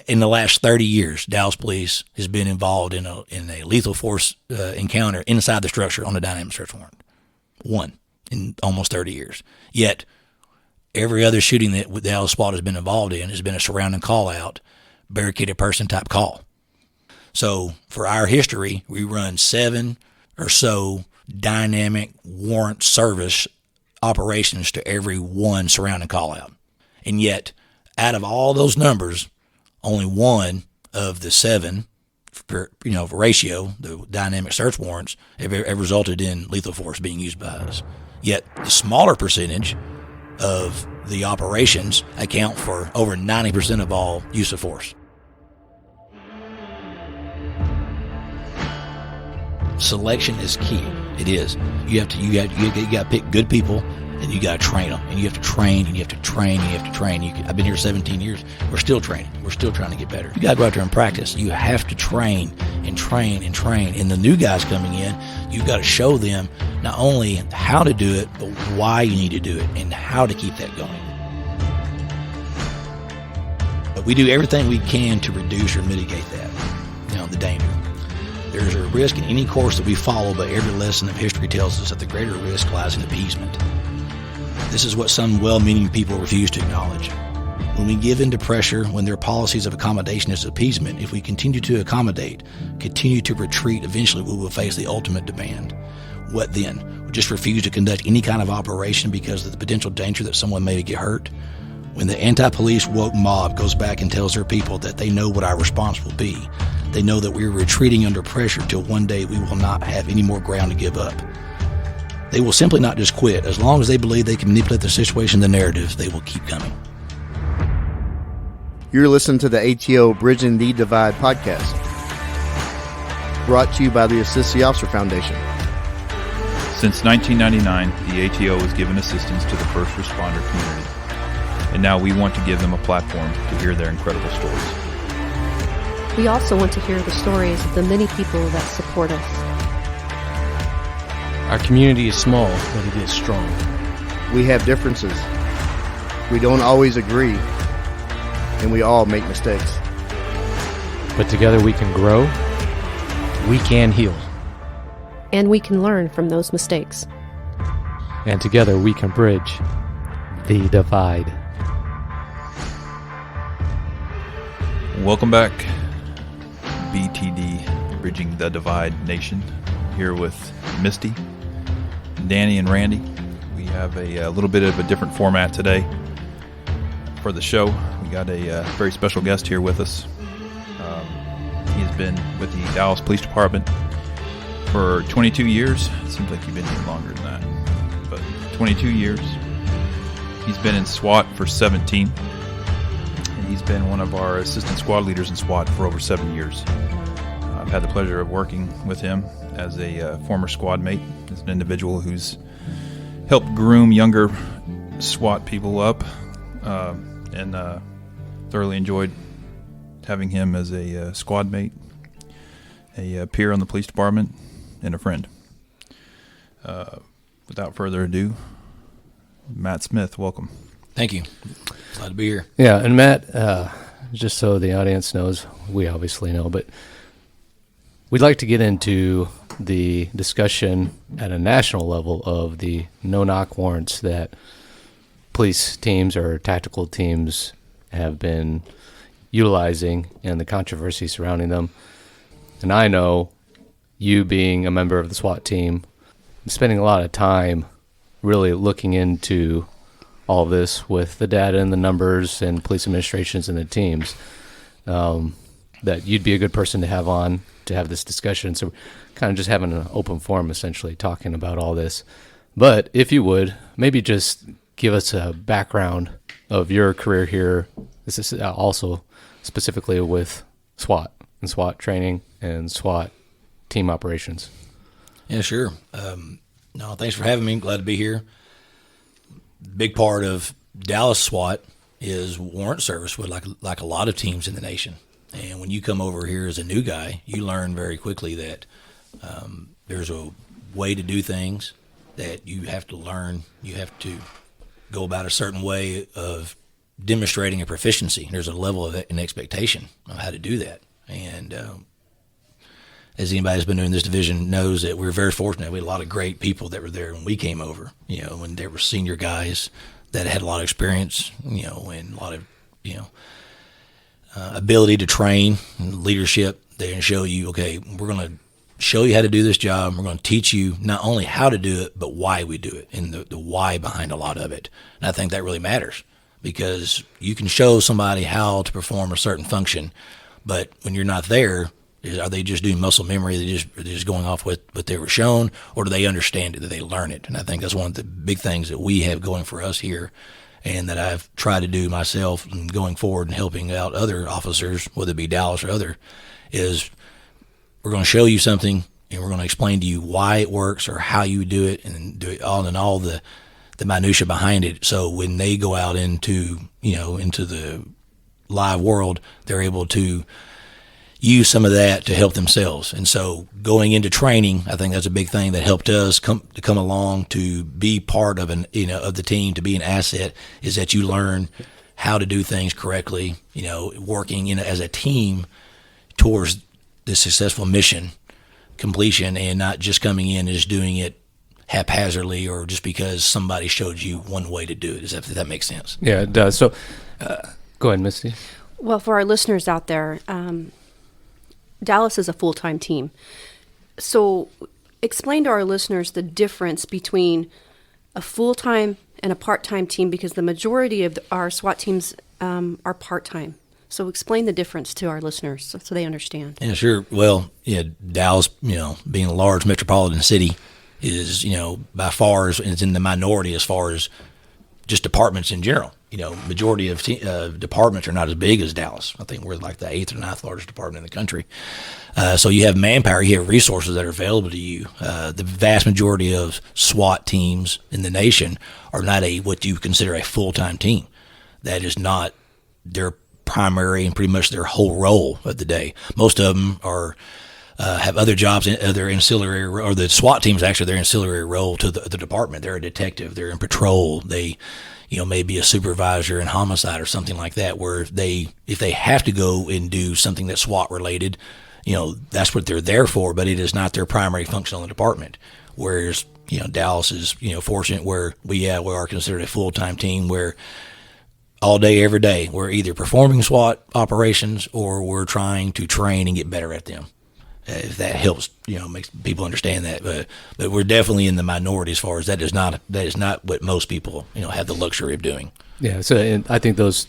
in the last 30 years, Dallas Police has been involved in a lethal force encounter inside the structure on a dynamic search warrant. One in almost 30 years. Yet, every other shooting that Dallas SWAT has been involved in has been a surrounding call-out, barricaded person type call. So, for our history, we run 7 or so dynamic warrant service operations to every one surrounding call-out. And yet, out of all those numbers, only one of the 7, ratio, the dynamic search warrants, have resulted in lethal force being used by us. Yet, the smaller percentage of the operations account for over 90% of all use of force. Selection is key. It is. You got to pick good people, and you got to train them. And you have to train, and you have to train, and you have to train. I've been here 17 years. We're still training. We're still trying to get better. You got to go out there and practice. You have to train and train and train. And the new guys coming in, you've got to show them not only how to do it, but why you need to do it and how to keep that going. But we do everything we can to reduce or mitigate that, the danger. There's a risk in any course that we follow, but every lesson of history tells us that the greater risk lies in appeasement. This is what some well-meaning people refuse to acknowledge. When we give in to pressure, when their policies of accommodation is appeasement, if we continue to accommodate, continue to retreat, eventually we will face the ultimate demand. What then? We just refuse to conduct any kind of operation because of the potential danger that someone may get hurt? When the anti-police woke mob goes back and tells their people that they know what our response will be, they know that we're retreating under pressure till one day we will not have any more ground to give up. They will simply not just quit. As long as they believe they can manipulate the situation, the narratives, they will keep coming. You're listening to the ATO Bridging the Divide podcast, brought to you by the Assist the Officer Foundation. Since 1999, the ATO has given assistance to the first responder community, and now we want to give them a platform to hear their incredible stories. We also want to hear the stories of the many people that support us. Our community is small, but it is strong. We have differences. We don't always agree, and we all make mistakes. But together we can grow, we can heal. And we can learn from those mistakes. And together we can bridge the divide. Welcome back, BTD, Bridging the Divide Nation, here with Misty, Danny, and Randy. We have a little bit of a different format today for the show. We got a very special guest here with us. He's been with the Dallas Police Department for 22 years. It seems like you've been here longer than that, but 22 years. He's been in SWAT for 17. He's been one of our assistant squad leaders in SWAT for over 7 years. I've had the pleasure of working with him as a former squad mate, as an individual who's helped groom younger SWAT people up, and thoroughly enjoyed having him as a squad mate, a peer on the police department, and a friend. Without further ado, Matt Smith, welcome. Thank you. Glad to be here. Yeah, and Matt, just so the audience knows, we obviously know, but we'd like to get into the discussion at a national level of the no-knock warrants that police teams or tactical teams have been utilizing and the controversy surrounding them. And I know, you being a member of the SWAT team, spending a lot of time really looking into all of this with the data and the numbers and police administrations and the teams, that you'd be a good person to have on to have this discussion. So kind of just having an open forum, essentially, talking about all this. But if you would, maybe just give us a background of your career here. This is also specifically with SWAT and SWAT training and SWAT team operations. Yeah, sure. No, thanks for having me. Glad to be here. Big part of Dallas SWAT is warrant service with like a lot of teams in the nation. And when you come over here as a new guy, you learn very quickly that there's a way to do things that you have to learn. You have to go about a certain way of demonstrating a proficiency. There's a level of an expectation of how to do that. And as anybody who's been doing this division knows, that we're very fortunate. We had a lot of great people that were there when we came over, when they were senior guys that had a lot of experience, and a lot of, ability to train and leadership. They're going to show you, okay, we're going to show you how to do this job. We're going to teach you not only how to do it, but why we do it, and the why behind a lot of it. And I think that really matters, because you can show somebody how to perform a certain function, but when you're not there, are they just doing muscle memory? They're just going off what they were shown, or do they understand it? Do they learn it? And I think that's one of the big things that we have going for us here, and that I've tried to do myself and going forward and helping out other officers, whether it be Dallas or other, is we're going to show you something, and we're going to explain to you why it works or how you do it, and do it all, and all the minutia behind it. So when they go out into the live world, they're able to use some of that to help themselves. And so going into training, I think that's a big thing that helped us come along to be part of of the team, to be an asset, is that you learn how to do things correctly, working as a team towards the successful mission completion, and not just coming in and just doing it haphazardly or just because somebody showed you one way to do it. If that makes sense. Yeah, it does. So go ahead, Misty. Well, for our listeners out there, Dallas is a full-time team. So explain to our listeners the difference between a full-time and a part-time team, because the majority of our SWAT teams are part-time. So explain the difference to our listeners so they understand. Yeah, sure. Well, Dallas, being a large metropolitan city, is, by far is in the minority as far as just departments in general. Majority of departments are not as big as Dallas. I think we're like the 8th or 9th largest department in the country. So you have manpower, you have resources that are available to you. The vast majority of SWAT teams in the nation are not what you consider a full-time team. That is not their primary and pretty much their whole role of the day. Most of them are have other jobs, other ancillary, or the SWAT teams actually their ancillary role to the department. They're a detective. They're in patrol. They maybe a supervisor in homicide or something like that, where if they have to go and do something that's SWAT related, that's what they're there for, but it is not their primary function on the department. Whereas, Dallas is, fortunate where we are considered a full-time team, where all day, every day, we're either performing SWAT operations or we're trying to train and get better at them. If that helps, makes people understand that, but we're definitely in the minority as far as that is not what most people, have the luxury of doing. Yeah. So and I think those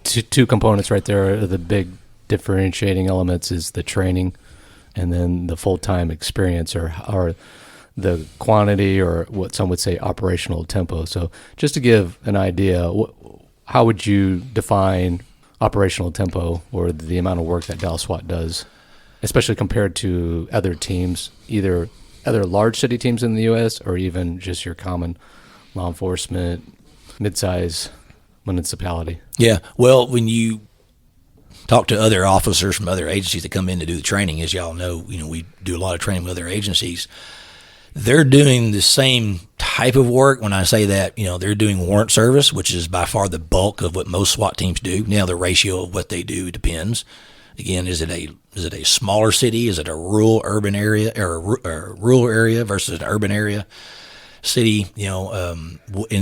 two components right there are the big differentiating elements, is the training, and then the full-time experience, or the quantity, or what some would say operational tempo. So just to give an idea, how would you define operational tempo, or the amount of work that Dallas SWAT does, especially compared to other teams, either other large city teams in the U.S. or even just your common law enforcement, mid-size municipality? Yeah, well, when you talk to other officers from other agencies that come in to do the training, as y'all know, we do a lot of training with other agencies. They're doing the same type of work. When I say that, they're doing warrant service, which is by far the bulk of what most SWAT teams do. Now, the ratio of what they do depends. Again, is it a smaller city? Is it a rural urban area, or a rural area versus an urban area city? And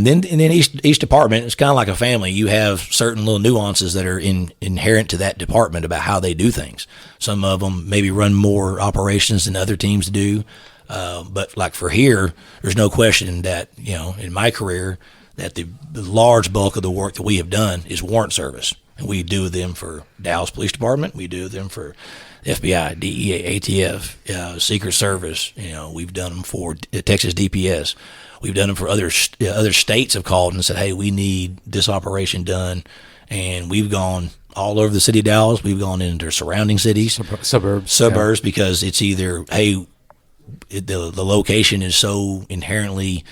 then each department, it's kind of like a family. You have certain little nuances that are inherent to that department about how they do things. Some of them maybe run more operations than other teams do. But like for here, there's no question that, in my career, that the large bulk of the work that we have done is warrant service. And we do them for Dallas Police Department. We do them for FBI, DEA, ATF, Secret Service. We've done them for Texas DPS. We've done them for other states have called and said, hey, we need this operation done. And we've gone all over the city of Dallas. We've gone into surrounding cities. Suburbs, yeah. Because it's either, hey, the location is so inherently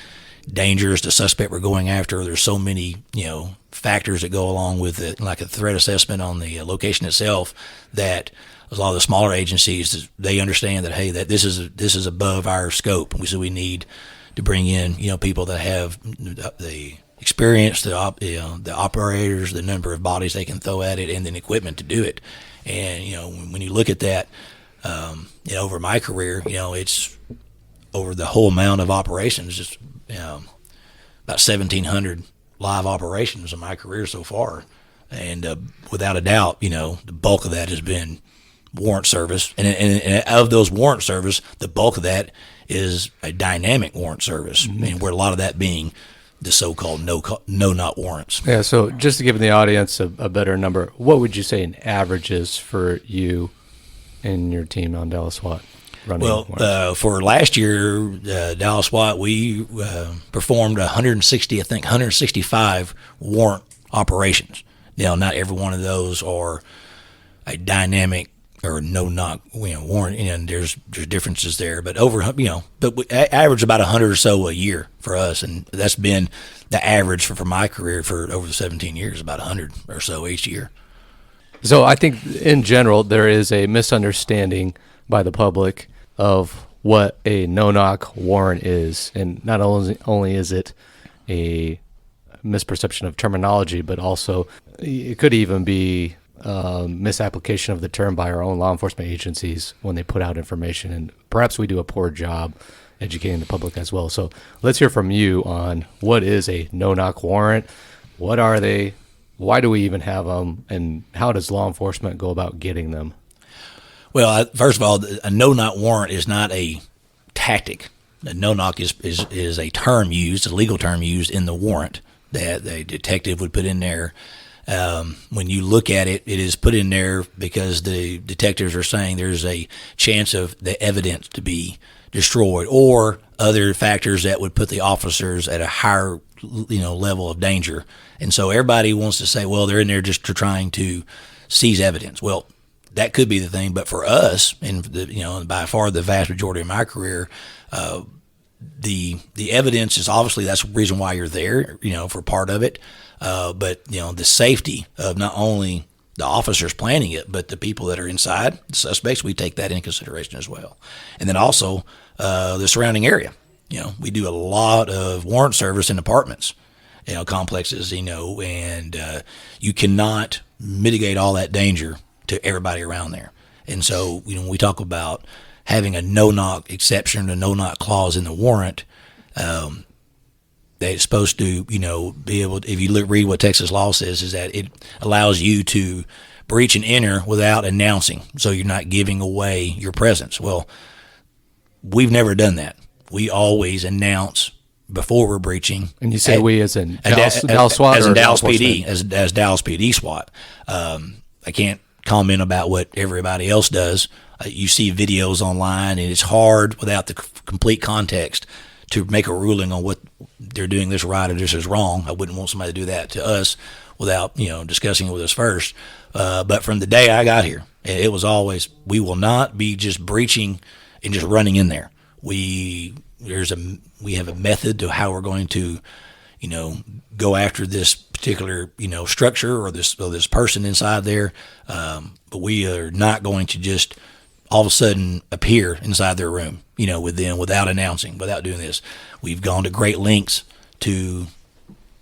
dangerous, the suspect we're going after. There's so many, factors that go along with it, like a threat assessment on the location itself, that a lot of the smaller agencies, they understand that, hey, that this is above our scope. So we need to bring in, people that have the experience, the operators, the number of bodies they can throw at it, and then equipment to do it. And when you look at that, over my career, it's over the whole amount of operations, just about 1,700 live operations in my career so far. And without a doubt, the bulk of that has been warrant service. And of those warrant service, the bulk of that is a dynamic warrant service. Mm-hmm. And where a lot of that being the so-called no-not warrants. Yeah, so just to give the audience a better number, what would you say an average is for you and your team on Dallas SWAT running warrants? For last year, Dallas SWAT, we performed 165 warrant operations. Now, not every one of those are a dynamic or no-knock warrant, and there's differences there. But but we average about 100 or so a year for us, and that's been the average for my career for over the 17 years, about 100 or so each year. So I think in general there is a misunderstanding by the public of what a no-knock warrant is, and not only is it a misperception of terminology, but also it could even be misapplication of the term by our own law enforcement agencies when they put out information, and perhaps we do a poor job educating the public as well. So let's hear from you on what is a no-knock warrant, what are they, why do we even have them, and how does law enforcement go about getting them? Well, first of all, a no-knock warrant is not a tactic. A no-knock is a term used, a legal term used in the warrant that the detective would put in there. When you look at it, it is put in there because the detectives are saying there's a chance of the evidence to be destroyed or other factors that would put the officers at a higher level of danger. And so everybody wants to say, well, they're in there just trying to seize evidence. Well, that could be the thing, but for us, and by far the vast majority of my career, the evidence is obviously that's the reason why you're there, for part of it. But the safety of not only the officers planning it, but the people that are inside, the suspects, we take that into consideration as well. And then also the surrounding area. We do a lot of warrant service in apartments, complexes, and you cannot mitigate all that danger to everybody around there. And so, when we talk about having a no-knock exception, a no-knock clause in the warrant, that it's supposed to, be able to, if you read what Texas law says, is that it allows you to breach and enter without announcing, so you're not giving away your presence. Well, we've never done that. We always announce before we're breaching. And you say we as in Dallas SWAT? As in Dallas PD, as Dallas PD SWAT. I can't comment about what everybody else does. You see videos online, and it's hard without the complete context to make a ruling on what they're doing this right or this is wrong. I wouldn't want somebody to do that to us without discussing it with us first. But from the day I got here, it was always, we will not be just breaching and just running in there. We have a method to how we're going to go after this particular structure or this person inside there. But we are not going to just all of a sudden appear inside their room, with them without announcing, without doing this. We've gone to great lengths to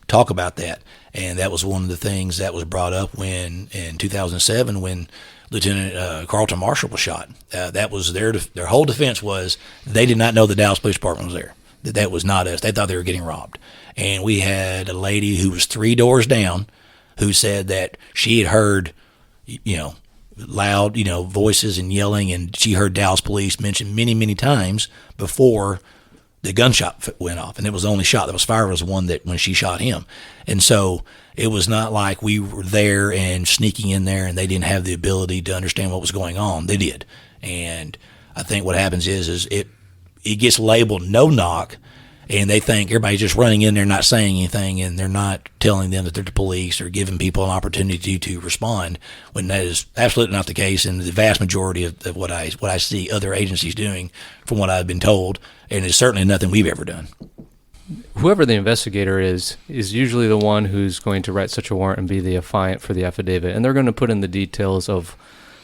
talk about that. And that was one of the things that was brought up when in 2007 when Lieutenant Carlton Marshall was shot. That was their whole defense was they did not know the Dallas Police Department was there. That was not us. They thought they were getting robbed. And we had a lady who was 3 doors down who said that she had heard, loud, voices and yelling, and she heard Dallas Police mentioned many, many times before the gunshot went off. And it was the only shot that was fired was the one that when she shot him. And so it was not like we were there and sneaking in there and they didn't have the ability to understand what was going on. They did. And I think what happens is it gets labeled no knock, and they think everybody's just running in there not saying anything, and they're not telling them that they're the police or giving people an opportunity to respond, when that is absolutely not the case. And the vast majority of what I see other agencies doing, from what I've been told, and it's certainly nothing we've ever done. Whoever the investigator is usually the one who's going to write such a warrant and be the affiant for the affidavit, and they're going to put in the details of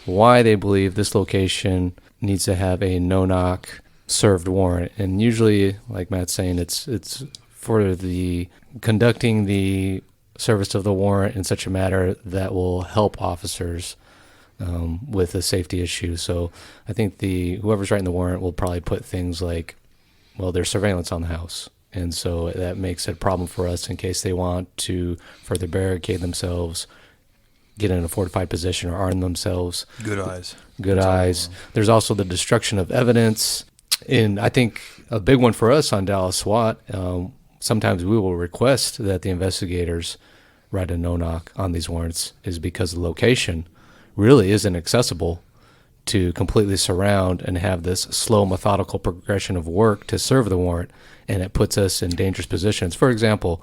why they believe this location needs to have a no-knock served warrant. And usually, like Matt's saying, it's for the conducting the service of the warrant in such a manner that will help officers with a safety issue. So I think whoever's writing the warrant will probably put things like, well, there's surveillance on the house. And so that makes it a problem for us in case they want to further barricade themselves, get in a fortified position, or arm themselves. Good eyes. Good eyes. There's also the destruction of evidence. And I think a big one for us on Dallas SWAT, sometimes we will request that the investigators write a no-knock on these warrants, is because the location really isn't accessible to completely surround and have this slow, methodical progression of work to serve the warrant, and it puts us in dangerous positions. For example,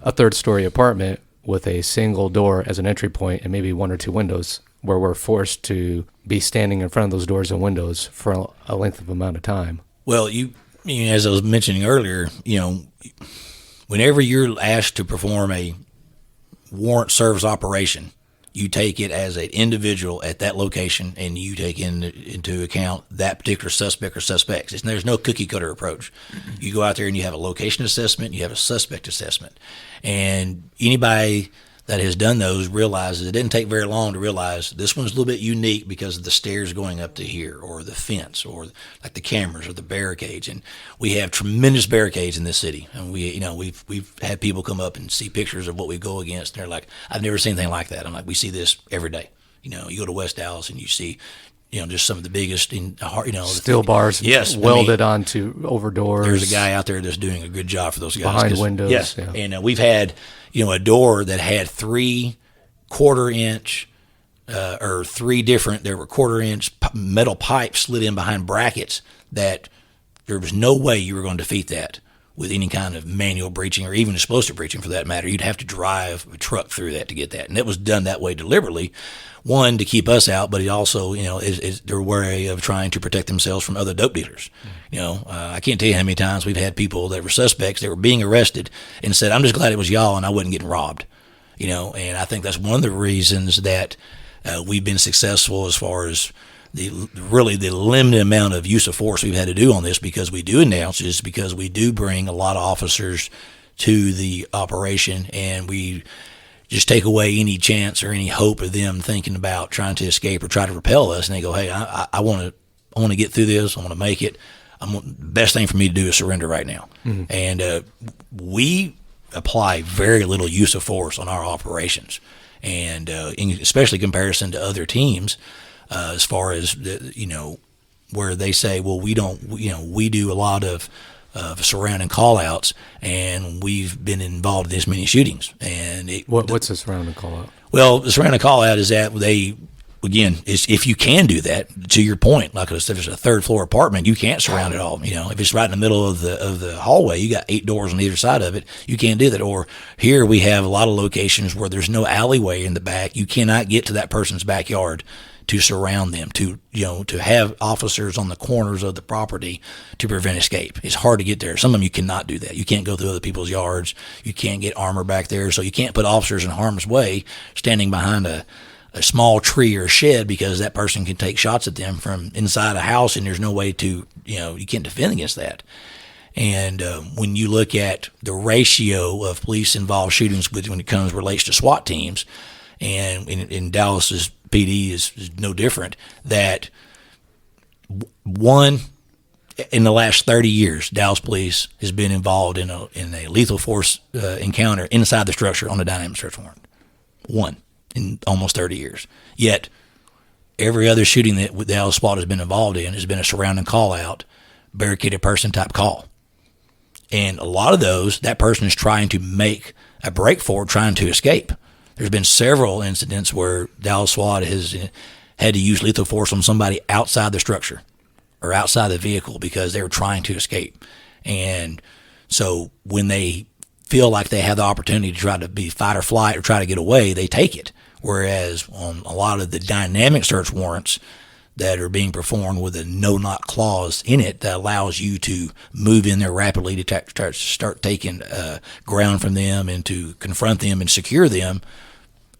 a third-story apartment with a single door as an entry point and maybe one or two windows, where we're forced to be standing in front of those doors and windows for a length of amount of time. Well, as I was mentioning earlier, whenever you're asked to perform a warrant service operation, you take it as an individual at that location, and you take into account that particular suspect or suspects. There's no cookie cutter approach. You go out there and you have a location assessment, you have a suspect assessment, and anybody that has done those realizes it didn't take very long to realize this one's a little bit unique because of the stairs going up to here, or the fence, or like the cameras or the barricades. And we have tremendous barricades in this city, and we've had people come up and see pictures of what we go against, and they're like, I've never seen anything like that. I'm like, we see this every day. You go to West Dallas and you see just some of the biggest steel bars, yes, welded onto over doors. There's a guy out there that's doing a good job for those guys behind windows. Yes, yeah. And we've had a door that had 3 quarter-inch or 3 different. There were quarter-inch metal pipes slid in behind brackets that there was no way you were going to defeat that with any kind of manual breaching or even explosive breaching for that matter. You'd have to drive a truck through that to get that. And it was done that way deliberately, one, to keep us out, but it also, is their way of trying to protect themselves from other dope dealers. I can't tell you how many times we've had people that were suspects that were being arrested and said, I'm just glad it was y'all and I wasn't getting robbed. And I think that's one of the reasons that we've been successful as far as the limited amount of use of force we've had to do on this, because we do announce this, because we do bring a lot of officers to the operation, and we just take away any chance or any hope of them thinking about trying to escape or try to repel us. And they go, hey, I want to get through this. I want to make it. The best thing for me to do is surrender right now. Mm-hmm. And we apply very little use of force on our operations, and especially in comparison to other teams. As far as where they say, well, we don't, we do a lot of surrounding call-outs, and we've been involved in this many shootings. And what's a surrounding call-out? Well, the surrounding call-out is that if you can do that, to your point, like if it's a third-floor apartment, you can't surround it all. If it's right in the middle of the hallway, you got 8 doors on either side of it, you can't do that. Or here we have a lot of locations where there's no alleyway in the back. You cannot get to that person's backyard to surround them, to have officers on the corners of the property to prevent escape. It's hard to get there. Some of them you cannot do that. You can't go through other people's yards. You can't get armor back there, so you can't put officers in harm's way standing behind a small tree or shed, because that person can take shots at them from inside a house, and there's no way to, you can't defend against that. And when you look at the ratio of police-involved shootings when it relates to SWAT teams, and in Dallas's PD is no different, that one, in the last 30 years, Dallas Police has been involved in a lethal force encounter inside the structure on a dynamic search warrant. One in almost 30 years. Yet every other shooting that Dallas SWAT has been involved in has been a surrounding call-out, barricaded person type call. And a lot of those, that person is trying to make a break forward, trying to escape. There's been several incidents where Dallas SWAT has had to use lethal force on somebody outside the structure or outside the vehicle because they were trying to escape. And so when they feel like they have the opportunity to try to be fight or flight or try to get away, they take it. Whereas on a lot of the dynamic search warrants that are being performed with a no-knock clause in it that allows you to move in there rapidly to start taking ground from them and to confront them and secure them,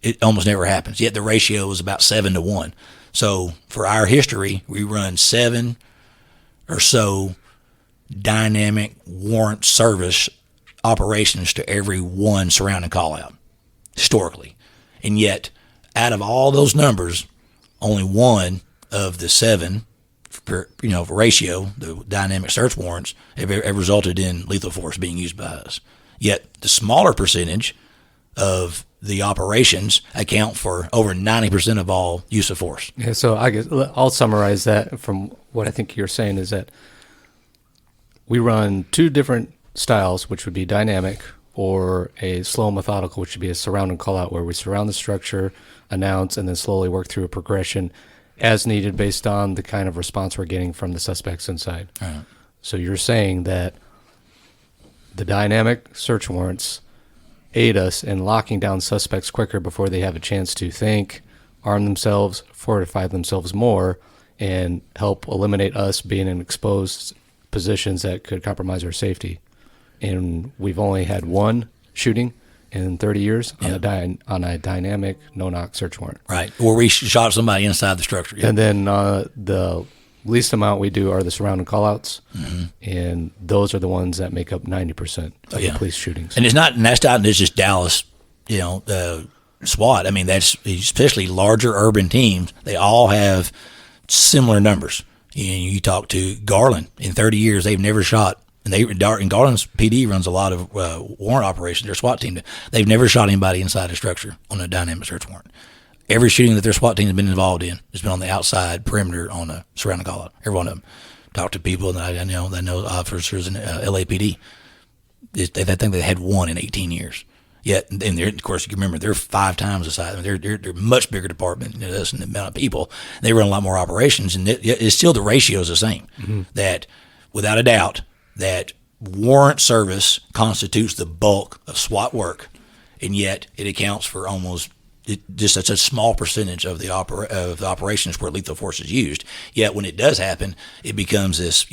it almost never happens. Yet the ratio is about 7 to 1. So for our history, we run 7 or so dynamic warrant service operations to every one surrounding call out historically. And yet, out of all those numbers, only one of the 7 ratio, the dynamic search warrants, have resulted in lethal force being used by us. Yet the smaller percentage of the operations account for over 90% of all use of force. Yeah, so I guess I'll summarize that from what I think you're saying is that we run 2 different styles, which would be dynamic, or a slow methodical, which would be a surround and call out, where we surround the structure, announce, and then slowly work through a progression as needed based on the kind of response we're getting from the suspects inside. Right. So you're saying that the dynamic search warrants aid us in locking down suspects quicker before they have a chance to think, arm themselves, fortify themselves more, and help eliminate us being in exposed positions that could compromise our safety. And we've only had 1 shooting in 30 years on a dynamic no-knock search warrant. Right. Or we shot somebody inside the structure. Yeah. And then the least amount we do are the surround and call-outs, and those are the ones that make up 90% of the police shootings. And that's not just Dallas, SWAT. I mean, that's especially larger urban teams. They all have similar numbers. You talk to Garland. In 30 years, they've never shot. And Garland's PD runs a lot of warrant operations. Their SWAT team, they've never shot anybody inside a structure on a dynamic search warrant. Every shooting that their SWAT team has been involved in has been on the outside perimeter on a surrounding call out. Every one of them. Talk to people that I know officers in LAPD. They think they had 1 in 18 years. Yet, and of course, you can remember they're 5 times the size. They're a much bigger department than us and the amount of people. They run a lot more operations, and it's still the ratio is the same. Mm-hmm. That, without a doubt, that warrant service constitutes the bulk of SWAT work, and yet it accounts for almost just such a small percentage of the operations where lethal force is used. Yet when it does happen, it becomes this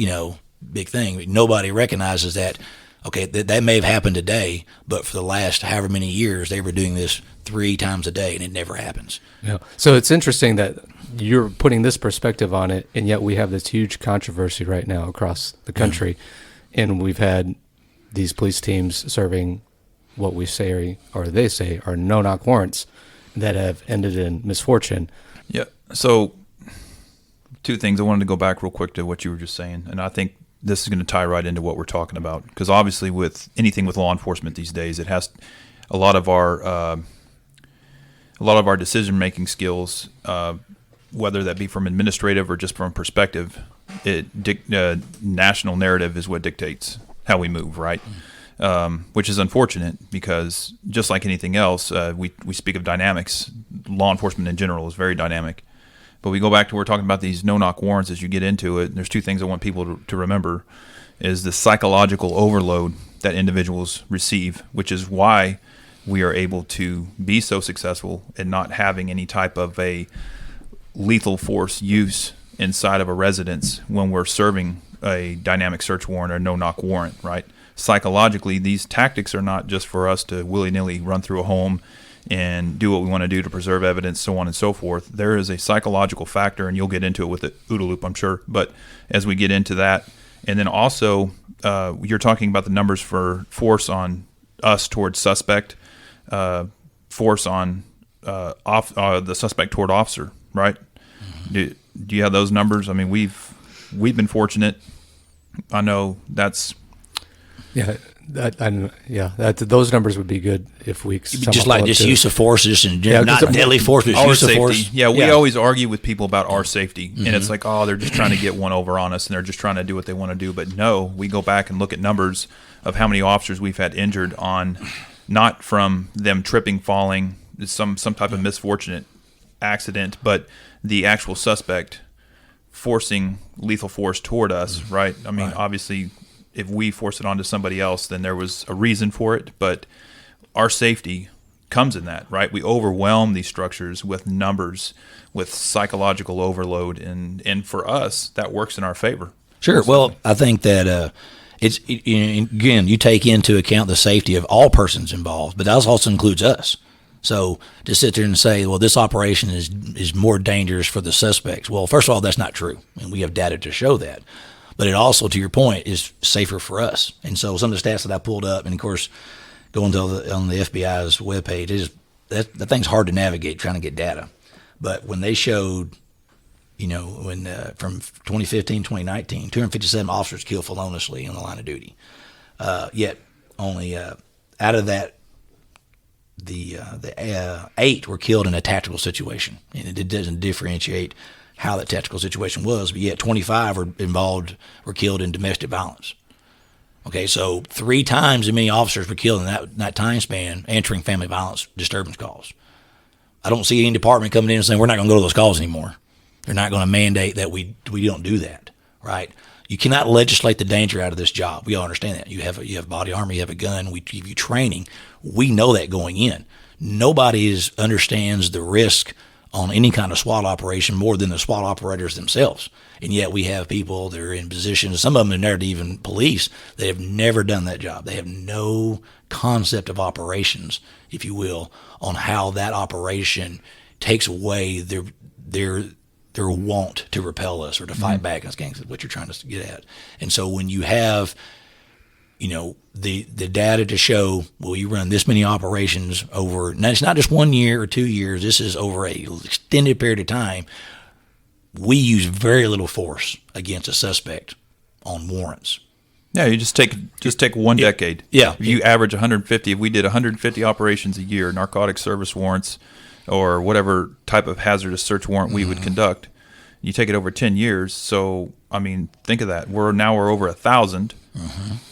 big thing. Nobody recognizes that. Okay, that may have happened today, but for the last however many years, they were doing this 3 times a day, and it never happens. Yeah. So it's interesting that you're putting this perspective on it, and yet we have this huge controversy right now across the country, and we've had these police teams serving what we say, or they say, are no-knock warrants that have ended in misfortune. Yeah. So 2 things. I wanted to go back real quick to what you were just saying, and I think this is going to tie right into what we're talking about, because obviously with anything with law enforcement these days, it has a lot of our decision-making skills, whether that be from administrative or just from perspective, national narrative is what dictates how we move, right? Which is unfortunate, because just like anything else, we speak of dynamics. Law enforcement in general is very dynamic. But we go back to we're talking about these no-knock warrants as you get into it. There's 2 things I want people to remember is the psychological overload that individuals receive, which is why we are able to be so successful in not having any type of a lethal force use inside of a residence when we're serving a dynamic search warrant or no-knock warrant, right? Psychologically, these tactics are not just for us to willy-nilly run through a home and do what we want to do to preserve evidence, so on and so forth. There is a psychological factor, and you'll get into it with the OODA loop, I'm sure. But as we get into that, and then also you're talking about the numbers for force on us towards suspect, force on the suspect toward officer, right? Mm-hmm. Do you have those numbers? I mean, we've been fortunate. I know that's those numbers would be good if we just like just use of force, just in general, not deadly force, but use of force. Yeah, we always argue with people about our safety, and it's like, oh, they're just trying to get one over on us, and they're just trying to do what they want to do. But no, we go back and look at numbers of how many officers we've had injured on, not from them tripping, falling, some type of misfortunate accident, but the actual suspect forcing lethal force toward us, right? I mean, obviously, if we force it onto somebody else, then there was a reason for it, but our safety comes in that, right? We overwhelm these structures with numbers, with psychological overload, and for us, that works in our favor. Sure. Well, I think that again, you take into account the safety of all persons involved, but that also includes us. So to sit there and say, well, this operation is more dangerous for the suspects. Well, first of all, that's not true, and we have data to show that. but it also, to your point, is safer for us. And so some of the stats that I pulled up, and of course, going to on the FBI's webpage, that thing's hard to navigate trying to get data. But when they showed, when from 2015, 2019, 257 officers killed feloniously on the line of duty, yet only out of that, the 8 were killed in a tactical situation, and it doesn't differentiate how that tactical situation was, but yet 25 were killed in domestic violence. Okay, so 3 times as many officers were killed in that time span answering family violence disturbance calls. I don't see any department coming in and saying we're not going to go to those calls anymore. They're not going to mandate that we don't do that, right? You cannot legislate the danger out of this job. We all understand that. You have body armor, you have a gun, we give you training. We know that going in. Nobody understands the risk on any kind of SWAT operation more than the SWAT operators themselves. And yet we have people that are in positions, some of them are never even police, they have never done that job. They have no concept of operations, if you will, on how that operation takes away their want to repel us or to fight back against gangs, is what you're trying to get at. And so when you have, the data to show, well, you run this many operations over, now it's not just 1 year or 2 years, this is over a extended period of time. We use very little force against a suspect on warrants. Yeah, you just take 1 decade. Yeah. If you average 150, if we did 150 operations a year, narcotic service warrants or whatever type of hazardous search warrant we would conduct, you take it over 10 years. So, I mean, think of that. We're over 1,000,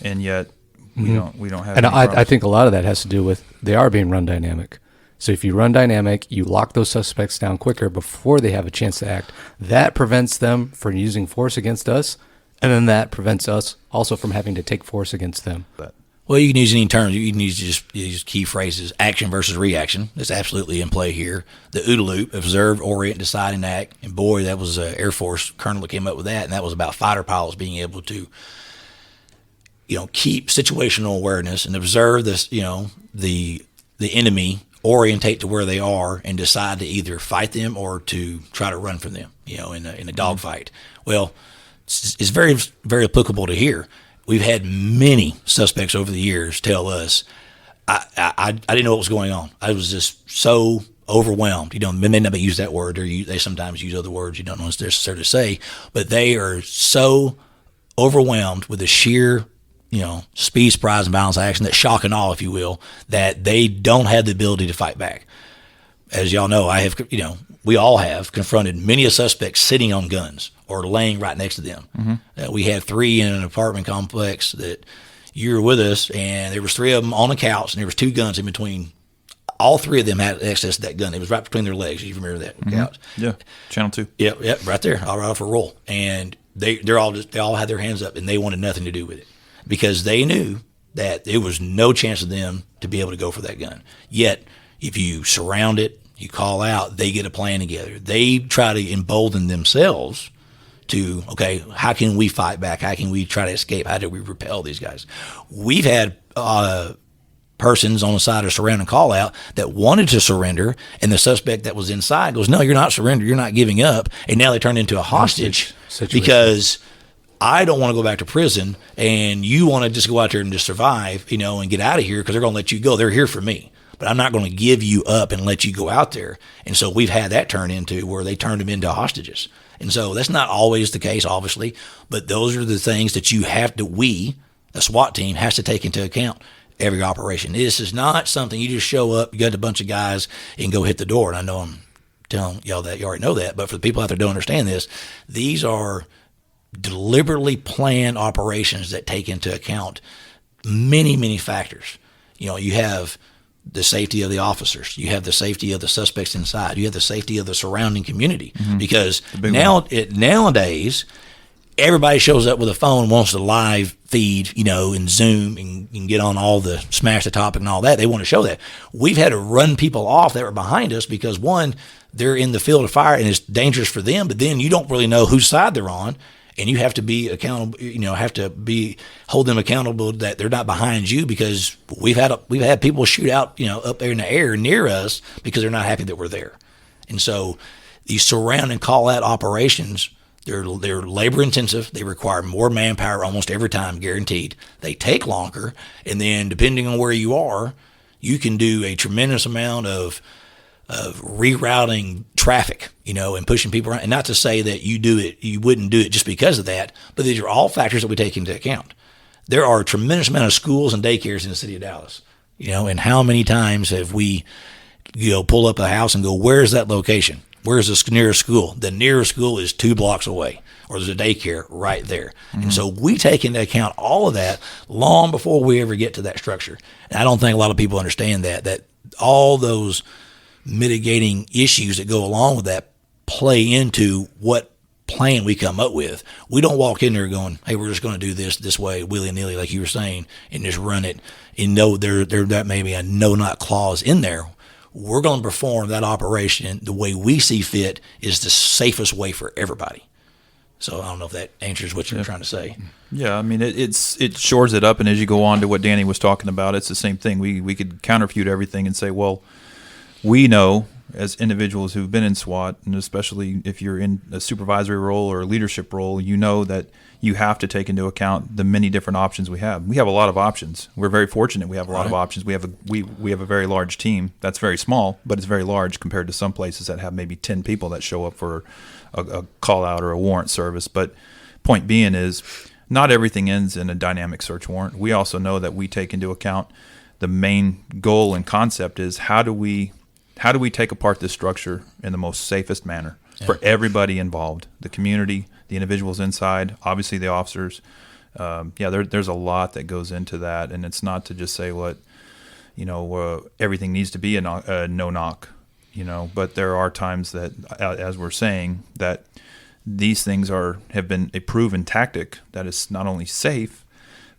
and yet we don't have. And any I think a lot of that has to do with they are being run dynamic. So if you run dynamic, you lock those suspects down quicker before they have a chance to act. That prevents them from using force against us, and then that prevents us also from having to take force against them. Well, you can use any terms. You can use key phrases. Action versus reaction. That's absolutely in play here. The OODA loop, observe, orient, decide, and act. And boy, that was an Air Force colonel that came up with that, and that was about fighter pilots being able to, keep situational awareness and observe this, the enemy, orientate to where they are, and decide to either fight them or to try to run from them, in a dogfight. Well, it's very, very applicable to here. We've had many suspects over the years tell us, I didn't know what was going on. I was just so overwhelmed. They may not use that word, or they sometimes use other words you don't know necessarily to say, but they are so overwhelmed with the sheer, speed, surprise, and violence action, that shock and awe, if you will, that they don't have the ability to fight back. As y'all know, we all have confronted many a suspect sitting on guns or laying right next to them. We had 3 in an apartment complex that you were with us, and there was 3 of them on a couch, and there was 2 guns in between. All 3 of them had access to that gun. It was right between their legs. You remember that couch? Yeah, Channel 2. Yep, right there, all right off a roll. And they all had their hands up, and they wanted nothing to do with it because they knew that there was no chance of them to be able to go for that gun. Yet, if you surround it, you call out, they get a plan together. They try to embolden themselves to, okay, how can we fight back? How can we try to escape? How do we repel these guys? We've had persons on the side of surrounding call out that wanted to surrender, and the suspect that was inside goes, no, you're not surrendering, you're not giving up. And now they turn into a hostage because I don't want to go back to prison, and you want to just go out there and just survive, and get out of here because they're going to let you go. They're here for me. But I'm not going to give you up and let you go out there. And so we've had that turn into where they turned them into hostages. And so that's not always the case, obviously, but those are the things that a SWAT team, has to take into account every operation. This is not something you just show up, you got a bunch of guys, and go hit the door. And I know I'm telling y'all that you already know that, but for the people out there who don't understand this, these are deliberately planned operations that take into account many, many factors. You have the safety of the officers. You have the safety of the suspects inside. You have the safety of the surrounding community. Because nowadays, everybody shows up with a phone, wants to live feed, and Zoom and get on all the smash the topic and all that. They want to show that. We've had to run people off that were behind us because, one, they're in the field of fire and it's dangerous for them, but then you don't really know whose side they're on. And you have to be accountable, hold them accountable that they're not behind you, because we've had people shoot out, up there in the air near us because they're not happy that we're there. And so these surround and call out operations, They're labor intensive. They require more manpower almost every time, guaranteed. They take longer, and then depending on where you are, you can do a tremendous amount of rerouting traffic, and pushing people around. And not to say that you wouldn't do it just because of that, but these are all factors that we take into account. There are a tremendous amount of schools and daycares in the city of Dallas, and how many times have we, pull up a house and go, where's that location? Where's the nearest school? The nearest school is 2 blocks away, or there's a daycare right there. Mm-hmm. And so we take into account all of that long before we ever get to that structure. And I don't think a lot of people understand that all those mitigating issues that go along with that play into what plan we come up with. We don't walk in there going, hey, we're just going to do this way, willy-nilly, like you were saying, and just run it. And that may be a no-knock clause in there. We're going to perform that operation the way we see fit is the safest way for everybody. So I don't know if that answers what you're trying to say. Yeah, I mean, it shores it up, and as you go on to what Danny was talking about, it's the same thing. We could counterfeit everything and say, well, we know as individuals who've been in SWAT, and especially if you're in a supervisory role or a leadership role, you know that you have to take into account the many different options we have. We have a lot of options. We're very fortunate we have a lot of options. We have a very large team that's very small, but it's very large compared to some places that have maybe 10 people that show up for a call out or a warrant service. But point being is not everything ends in a dynamic search warrant. We also know that we take into account the main goal and concept is how do we take apart this structure in the most safest manner for everybody involved, the community, the individuals inside, obviously the officers. There's a lot that goes into that, and it's not to just say everything needs to be a no-knock, but there are times that, as we're saying, that these things have been a proven tactic that is not only safe,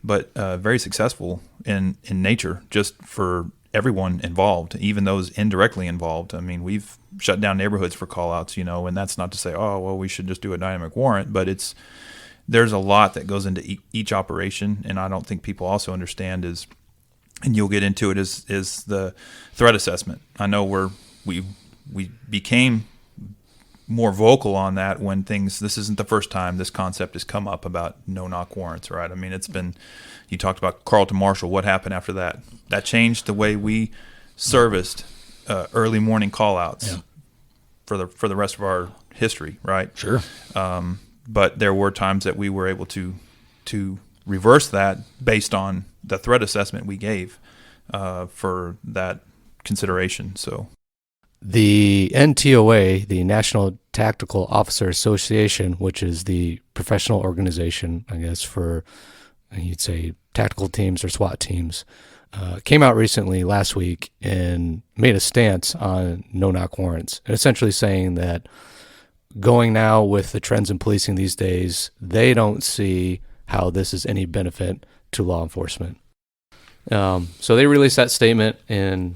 but very successful in nature, just for everyone involved, even those indirectly involved. I mean, we've shut down neighborhoods for call-outs, and that's not to say, oh, well, we should just do a dynamic warrant, but there's a lot that goes into each operation, and I don't think people also understand and you'll get into it, is the threat assessment. I know we became more vocal on that when this isn't the first time this concept has come up about no-knock warrants, right? I mean, you talked about Carlton Marshall. What happened after that? That changed the way we serviced early morning call-outs for the rest of our history, right? Sure. But there were times that we were able to reverse that based on the threat assessment we gave for that consideration. So the NTOA, the National Tactical Officer Association, which is the professional organization, I guess, for you'd say tactical teams or SWAT teams, came out recently last week and made a stance on no-knock warrants, and essentially saying that going now with the trends in policing these days, they don't see how this is any benefit to law enforcement. So they released that statement, and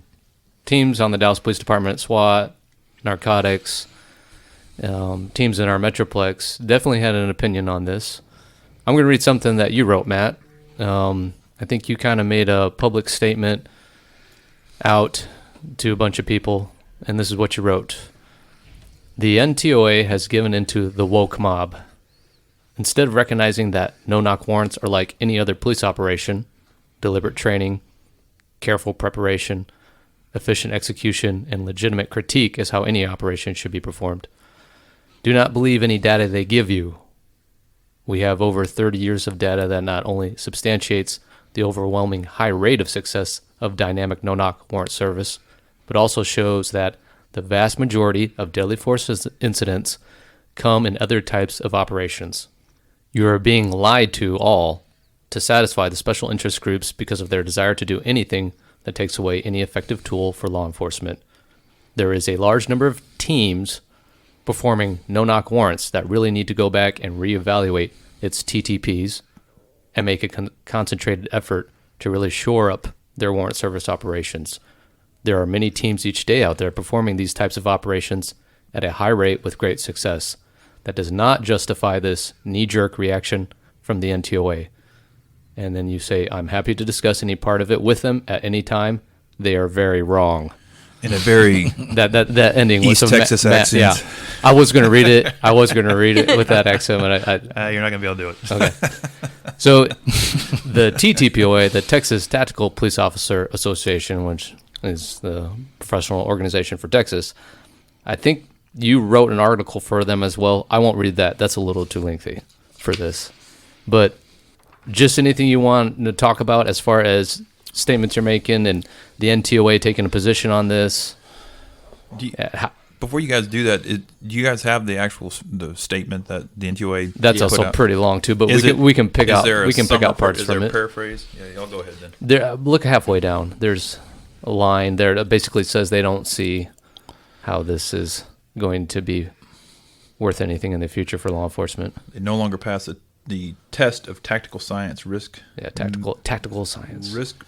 teams on the Dallas Police Department, SWAT, narcotics, teams in our Metroplex definitely had an opinion on this. I'm going to read something that you wrote, Matt. I think you kind of made a public statement out to a bunch of people, and this is what you wrote. The NTOA has given into the woke mob. Instead of recognizing that no-knock warrants are like any other police operation, deliberate training, careful preparation, efficient execution, and legitimate critique is how any operation should be performed. Do not believe any data they give you. We have over 30 years of data that not only substantiates the overwhelming high rate of success of dynamic no-knock warrant service, but also shows that the vast majority of deadly force incidents come in other types of operations. You are being lied to all to satisfy the special interest groups because of their desire to do anything that takes away any effective tool for law enforcement. There is a large number of teams performing no-knock warrants that really need to go back and reevaluate its TTPs and make a concentrated effort to really shore up their warrant service operations. There are many teams each day out there performing these types of operations at a high rate with great success. That does not justify this knee-jerk reaction from the NTOA. And then you say, I'm happy to discuss any part of it with them at any time. They are very wrong. in a very that ending was East Texas accent. Yeah, I was going to read it. With that accent, but you're not going to be able to do it. Okay. So the TTPOA, the Texas Tactical Police Officer Association, which is the professional organization for Texas, I think you wrote an article for them as well. I won't read that. That's a little too lengthy for this. But just anything you want to talk about as far as statements you're making and the NTOA taking a position on this. Before you guys do that, do you guys have the actual the statement that the NTOA? That's also pretty long too, but we can pick out parts from it. Is there a paraphrase? Yeah, I'll go ahead then. Look halfway down. There's a line there that basically says they don't see how this is going to be worth anything in the future for law enforcement. They no longer pass the test of tactical science risk. Yeah, tactical science. Risk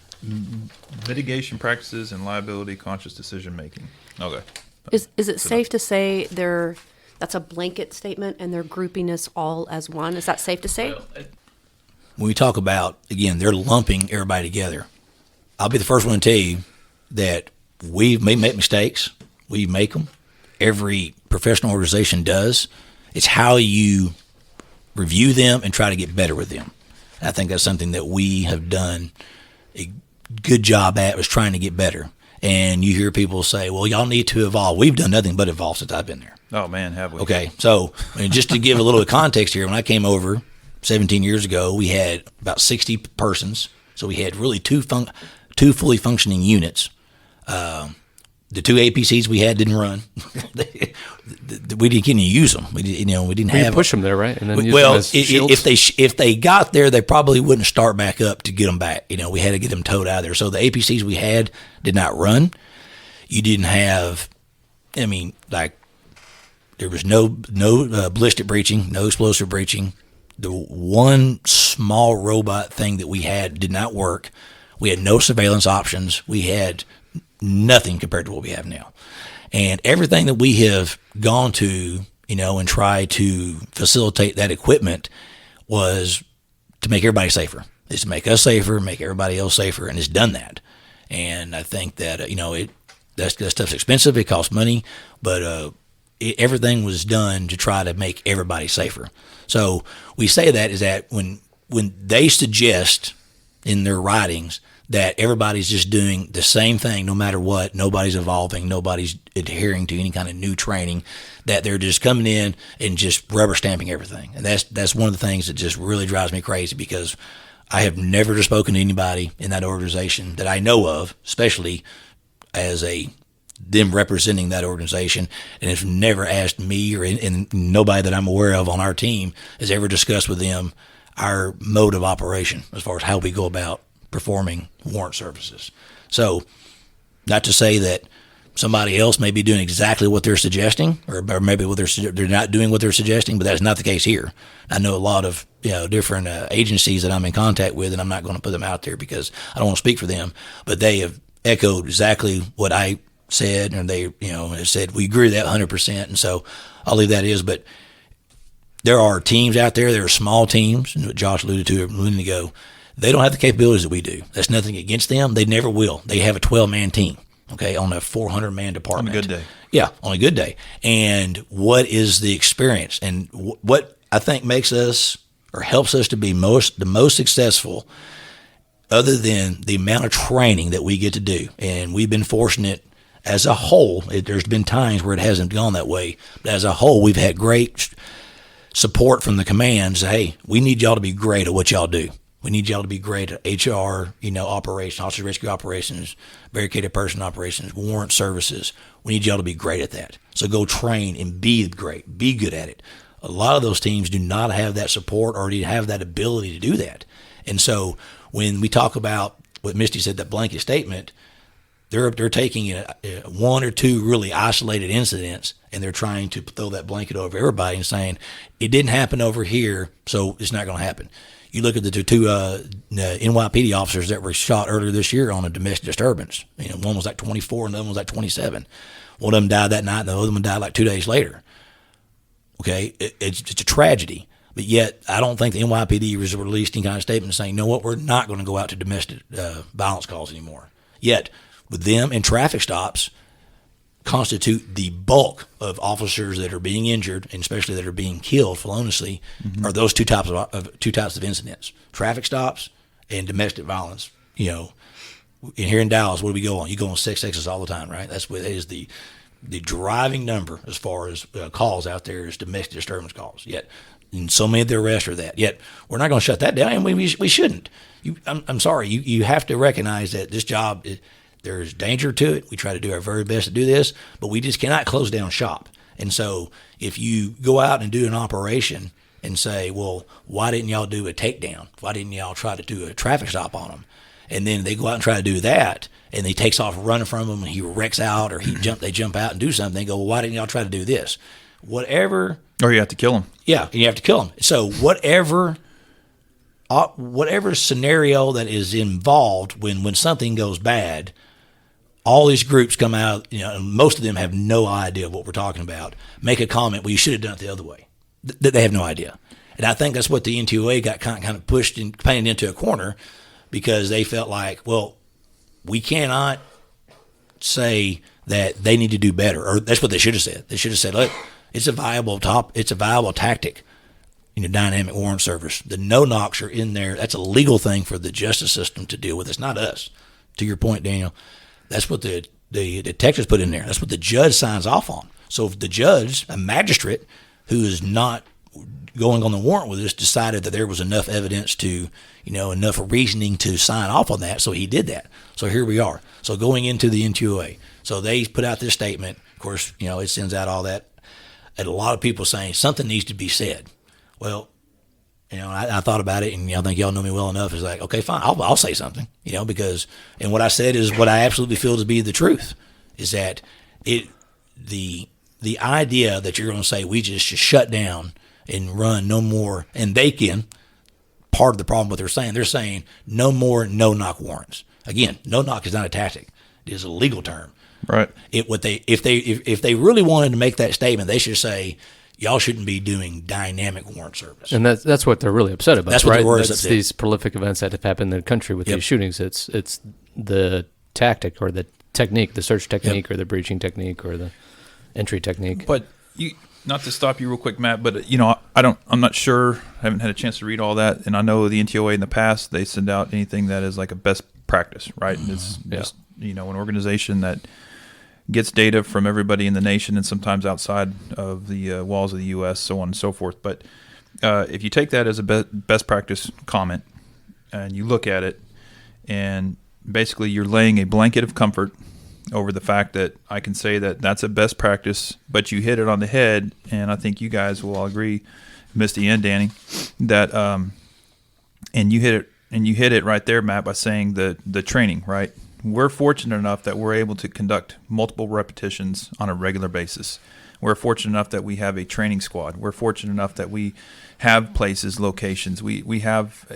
mitigation practices and liability conscious decision making. Okay. Is it safe to say that's a blanket statement and they're grouping us all as one? Is that safe to say? When we talk about, again, they're lumping everybody together. I'll be the first one to tell you that we may make mistakes. We make them. Every professional organization does. It's how you review them and try to get better with them. And I think that's something that we have done a good job at, was trying to get better. And you hear people say, well, y'all need to evolve. We've done nothing but evolve since I've been there. Oh, man, have we? Okay, so just to give a little context here, when I came over 17 years ago, we had about 60 persons. So we had really two fully functioning units. The two APCs we had didn't run. We didn't even use them. We didn't have push them there, right? And then if they got there, they probably wouldn't start back up to get them back. We had to get them towed out of there. So the APCs we had did not run. You didn't have. There was no ballistic breaching, no explosive breaching. The one small robot thing that we had did not work. We had no surveillance options. We had nothing compared to what we have now. And everything that we have gone to, and tried to facilitate that equipment was to make everybody safer. It's to make us safer, make everybody else safer, and it's done that. And I think that, that stuff's expensive. It costs money, but everything was done to try to make everybody safer. So we say that is that when they suggest in their writings that everybody's just doing the same thing no matter what, nobody's evolving, nobody's adhering to any kind of new training, that they're just coming in and just rubber stamping everything. And that's one of the things that just really drives me crazy, because I have never just spoken to anybody in that organization that I know of, especially as them representing that organization, and has never asked me and nobody that I'm aware of on our team has ever discussed with them our mode of operation as far as how we go about performing warrant services. So, not to say that somebody else may be doing exactly what they're suggesting, or maybe they're not doing what they're suggesting, but that's not the case here. I know a lot of different agencies that I'm in contact with, and I'm not going to put them out there because I don't want to speak for them, but they have echoed exactly what I said, and they said we agree with that 100%, and so I'll leave that as. But there are teams out there, there are small teams, and what Josh alluded to a minute ago. They don't have the capabilities that we do. That's nothing against them. They never will. They have a 12-man team, okay, on a 400-man department. On a good day. Yeah, on a good day. And what is the experience? And what I think makes us or helps us to be the most successful, other than the amount of training that we get to do. And we've been fortunate as a whole. There's been times where it hasn't gone that way. But as a whole, we've had great support from the commands. Hey, we need y'all to be great at what y'all do. We need y'all to be great at HR, operations, hostage rescue operations, barricaded person operations, warrant services. We need y'all to be great at that. So go train and be great, be good at it. A lot of those teams do not have that support or have that ability to do that. And so when we talk about what Misty said, that blanket statement, they're taking one or two really isolated incidents, and they're trying to throw that blanket over everybody and saying, it didn't happen over here, so it's not going to happen. You look at the two NYPD officers that were shot earlier this year on a domestic disturbance. One was like 24 and the other one was like 27. One of them died that night and the other one died like 2 days later. Okay, it's a tragedy. But yet, I don't think the NYPD has released any kind of statement saying, we're not going to go out to domestic violence calls anymore. Yet, with them and traffic stops, constitute the bulk of officers that are being injured, and especially that are being killed feloniously, are those two types of incidents: traffic stops and domestic violence. And here in Dallas, what do we go on? You go on sex exits all the time, right? That is the driving number as far as calls out there is domestic disturbance calls. Yet, and so many of the arrests are that. Yet, we're not going to shut that down, and we shouldn't. I'm sorry. You have to recognize that this job, there's danger to it. We try to do our very best to do this, but we just cannot close down shop. And so, if you go out and do an operation and say, well, why didn't y'all do a takedown? Why didn't y'all try to do a traffic stop on them? And then they go out and try to do that, and he takes off running from them, and he wrecks out, or they jump out and do something. They go, well, why didn't y'all try to do this? Whatever. Or you have to kill him. Yeah, you have to kill him. So whatever scenario that is involved when something goes bad, all these groups come out, and most of them have no idea what we're talking about, make a comment, well, you should have done it the other way. They have no idea. And I think that's what the NTOA got kind of pushed and painted into a corner, because they felt like, well, we cannot say that they need to do better, or that's what they should have said. They should have said, look, it's a viable tactic, dynamic warrant service. The no-knocks are in there. That's a legal thing for the justice system to deal with. It's not us. To your point, Daniel, that's what the detectives put in there. That's what the judge signs off on. So if the judge, a magistrate who is not going on the warrant with us, decided that there was enough evidence to, enough reasoning to sign off on that, so he did that. So here we are. So going into the NTOA, so they put out this statement. Of course, it sends out all that, and a lot of people saying something needs to be said. Well, I thought about it, and I think y'all know me well enough. It's like, okay, fine, I'll say something, because, and what I said is what I absolutely feel to be the truth, is that the idea that you're going to say we just shut down and run no more, and they can, part of the problem what they're saying no more no-knock warrants. Again, no-knock is not a tactic. It is a legal term. Right. If they really wanted to make that statement, they should say, y'all shouldn't be doing dynamic warrant service. And that's what they're really upset about. That's what right? they're That's these prolific events that have happened in the country with these shootings. It's the tactic or the technique, the search technique or the breaching technique or the entry technique. But not to stop you real quick, Matt, but I'm not sure. I haven't had a chance to read all that, and I know the NTOA in the past they send out anything that is like a best practice, right? And it's just an organization that gets data from everybody in the nation and sometimes outside of the walls of the U.S., so on and so forth. But if you take that as a best practice comment and you look at it, and basically you're laying a blanket of comfort over the fact that I can say that that's a best practice, but you hit it on the head, and I think you guys will all agree, Misty and Danny, that and you hit it right there, Matt, by saying the training, right? We're fortunate enough that we're able to conduct multiple repetitions on a regular basis. We're fortunate enough that we have a training squad. We're fortunate enough that we have places, locations. We have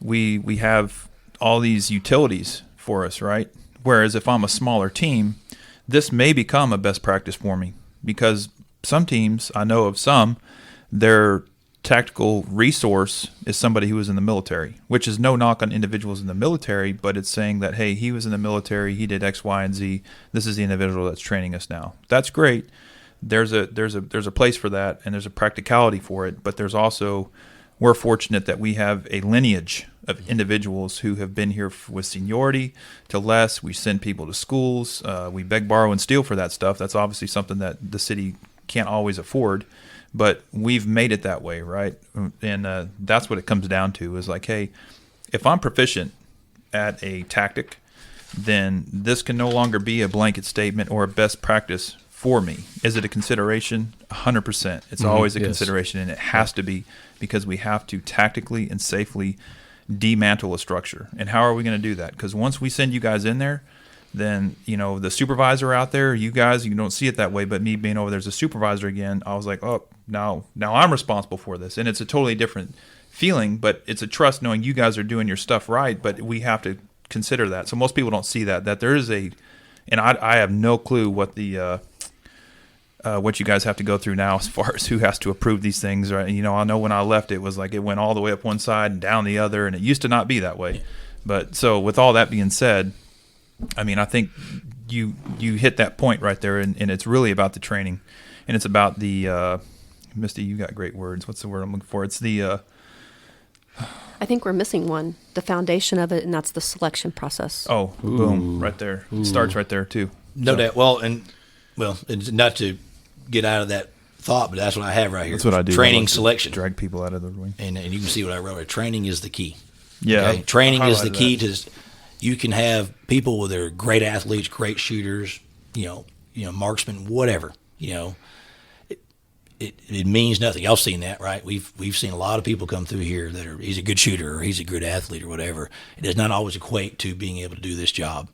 we have all these utilities for us, right? Whereas if I'm a smaller team, this may become a best practice for me, because some teams, I know of some, their tactical resource is somebody who was in the military, which is no knock on individuals in the military, but it's saying that, hey, he was in the military, he did X, Y, and Z. This is the individual that's training us now. That's great. There's a place for that, and there's a practicality for it, but there's also, we're fortunate that we have a lineage of individuals who have been here with seniority to less. We send people to schools. We beg, borrow, and steal for that stuff. That's obviously something that the city can't always afford, but we've made it that way, right? And that's what it comes down to, is like, hey, if I'm proficient at a tactic, then this can no longer be a blanket statement or a best practice for me. Is it a consideration? 100%. It's always a consideration, and it has to be, because we have to tactically and safely demantle a structure. And how are we going to do that? Because once we send you guys in there, then, the supervisor out there, you guys, you don't see it that way, but me being over there as a supervisor again, I was like, oh, now I'm responsible for this. And it's a totally different feeling, but it's a trust knowing you guys are doing your stuff right, but we have to consider that. So most people don't see that there is and I have no clue what what you guys have to go through now as far as who has to approve these things. Right? I know when I left, it was like it went all the way up one side and down the other, and it used to not be that way. But so with all that being said, I mean, I think you hit that point right there, and it's really about the training, and it's about the Misty, you got great words. What's the word I'm looking for? It's the I think we're missing one, the foundation of it, and that's the selection process. oh, boom, right there. It starts right there too. No doubt. Well, it's not to get out of that thought, but that's what I have right here. That's what I do. Training I like to selection. drag people out of the ring. And you can see what I wrote here. Training is the key. Yeah, Okay? Training is the highlighted key that. to. You can have people that are great athletes, great shooters, marksmen, whatever. It means nothing. Y'all seen that, right? We've seen a lot of people come through here that are he's a good shooter or he's a good athlete or whatever. It does not always equate to being able to do this job.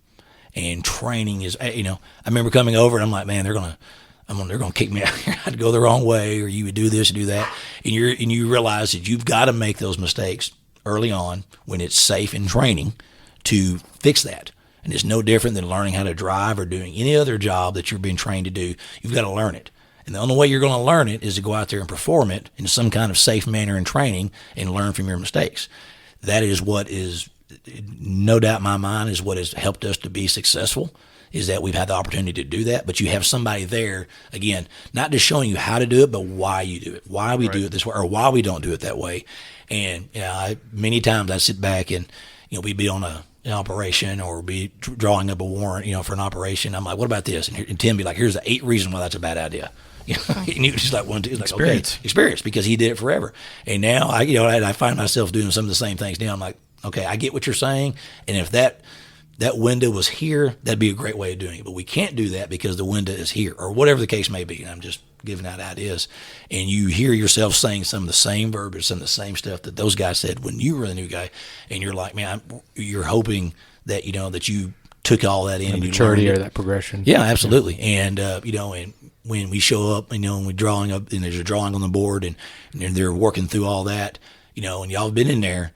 And training is, I remember coming over and I'm like, man, they're gonna kick me out here. I'd go the wrong way, or you would do this or do that, and you realize that you've got to make those mistakes early on when it's safe in training to fix that. And it's no different than learning how to drive or doing any other job that you're being trained to do. You've got to learn it. And the only way you're going to learn it is to go out there and perform it in some kind of safe manner in training and learn from your mistakes. That is what is, no doubt in my mind, is what has helped us to be successful, is that we've had the opportunity to do that. But you have somebody there, again, not just showing you how to do it, but why you do it, why we do it this way, or why we don't do it that way. And many times I sit back and, we'd be on an operation or be drawing up a warrant, for an operation. I'm like, what about this? And Tim be like, here's the 8 reasons why that's a bad idea. And he was just like 1, 2, like, Experience. okay, experience, because he did it forever. And now I find myself doing some of the same things now. I'm like, okay, I get what you're saying. And if that window was here, that'd be a great way of doing it. But we can't do that because the window is here, or whatever the case may be. And I'm just giving out ideas. And you hear yourself saying some of the same verbiage, some of the same stuff that those guys said when you were the new guy. And you're like, man, you're hoping that, that you took all that in. The and maturity you or learned it. that progression. Yeah, absolutely. Yeah. And, and when we show up, and we're drawing up, and there's a drawing on the board, and they're working through all that, and y'all have been in there,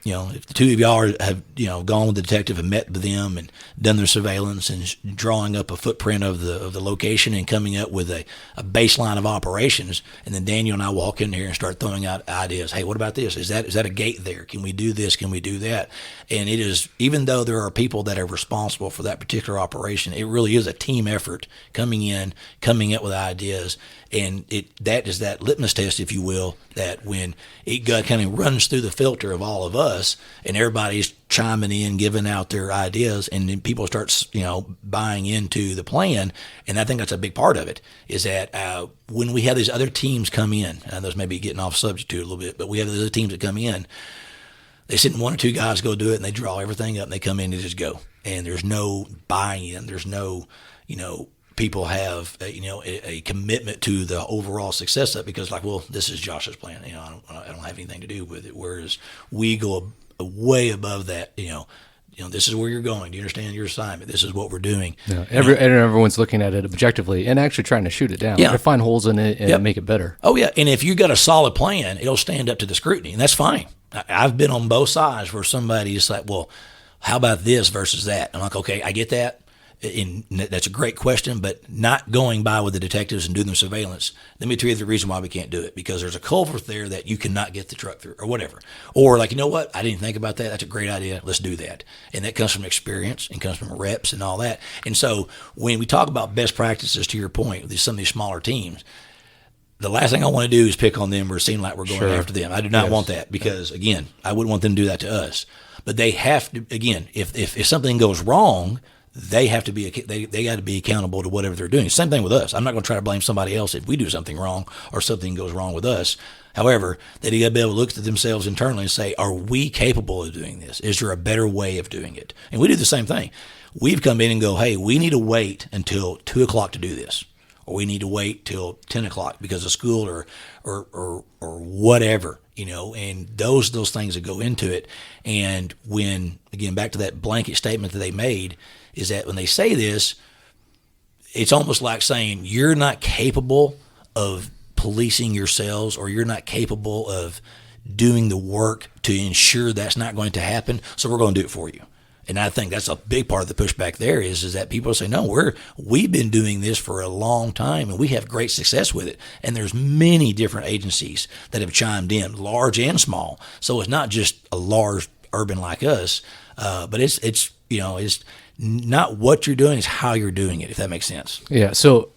if the two of y'all have, gone with the detective and met with them and done their surveillance and drawing up a footprint of the location and coming up with a baseline of operations, and then Daniel and I walk in here and start throwing out ideas. Hey, what about this? Is that a gate there? Can we do this? Can we do that? And it is, even though there are people that are responsible for that particular operation, it really is a team effort coming up with ideas. And that is that litmus test, if you will, that when it kind of runs through the filter of all of us and everybody's chiming in, giving out their ideas, and then people start, buying into the plan. And I think that's a big part of it, is that when we have these other teams come in, and those may be getting off subject to it a little bit, but we have those other teams that come in, they send 1 or 2 guys go do it, and they draw everything up, and they come in and just go. And there's no buy-in. There's no, people have a commitment to the overall success of it, because this is Josh's plan. I don't have anything to do with it. Whereas we go way above that. This is where you're going. Do you understand your assignment? This is what we're doing. Yeah, everyone's looking at it objectively and actually trying to shoot it down. Yeah. To find holes in it and Yep. make it better. Oh yeah, and if you got a solid plan, it'll stand up to the scrutiny, and that's fine. I've been on both sides where somebody's like, well, how about this versus that? I'm like, okay, I get that. And that's a great question, but not going by with the detectives and doing the surveillance. Let me tell you the reason why we can't do it, because there's a culvert there that you cannot get the truck through, or whatever. Or like, what? I didn't think about that. That's a great idea. Let's do that. And that comes from experience and comes from reps and all that. And so when we talk about best practices, to your point, with some of these smaller teams, the last thing I want to do is pick on them or seem like we're going after them. I do not want that, because, again, I wouldn't want them to do that to us. But they have to, again, if something goes wrong, they have to be, they got to be accountable to whatever they're doing. Same thing with us. I'm not going to try to blame somebody else if we do something wrong or something goes wrong with us. However, they got to be able to look at themselves internally and say, are we capable of doing this? Is there a better way of doing it? And we do the same thing. We've come in and go, hey, we need to wait until 2 o'clock to do this, or we need to wait till 10 o'clock because of school or whatever, and those things that go into it. And when, again, back to that blanket statement that they made, is that when they say this, it's almost like saying you're not capable of policing yourselves, or you're not capable of doing the work to ensure that's not going to happen, so we're going to do it for you. And I think that's a big part of the pushback there is that people say, no, we've been doing this for a long time and we have great success with it. And there's many different agencies that have chimed in, large and small. So it's not just a large urban like us, but it's not what you're doing, is how you're doing it, if that makes sense. Yeah. So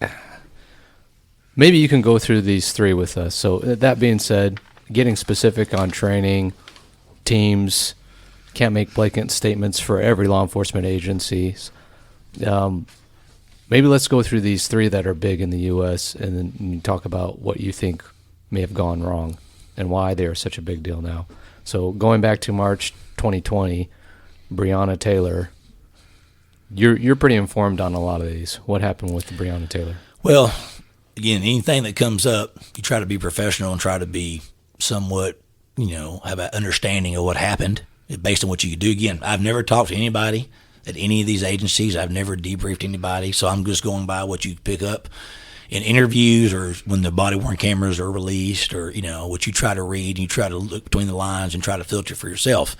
maybe you can go through these three with us. So that being said, getting specific on training, teams, can't make blanket statements for every law enforcement agency. Maybe let's go through these three that are big in the U.S. and then talk about what you think may have gone wrong and why they are such a big deal now. So going back to March 2020, Breonna Taylor, you're pretty informed on a lot of these. What happened with Breonna Taylor? Well, again, anything that comes up, you try to be professional and try to be somewhat, have an understanding of what happened based on what you could do. Again, I've never talked to anybody at any of these agencies. I've never debriefed anybody, so I'm just going by what you pick up in interviews or when the body-worn cameras are released, or what you try to read. You try to look between the lines and try to filter for yourself.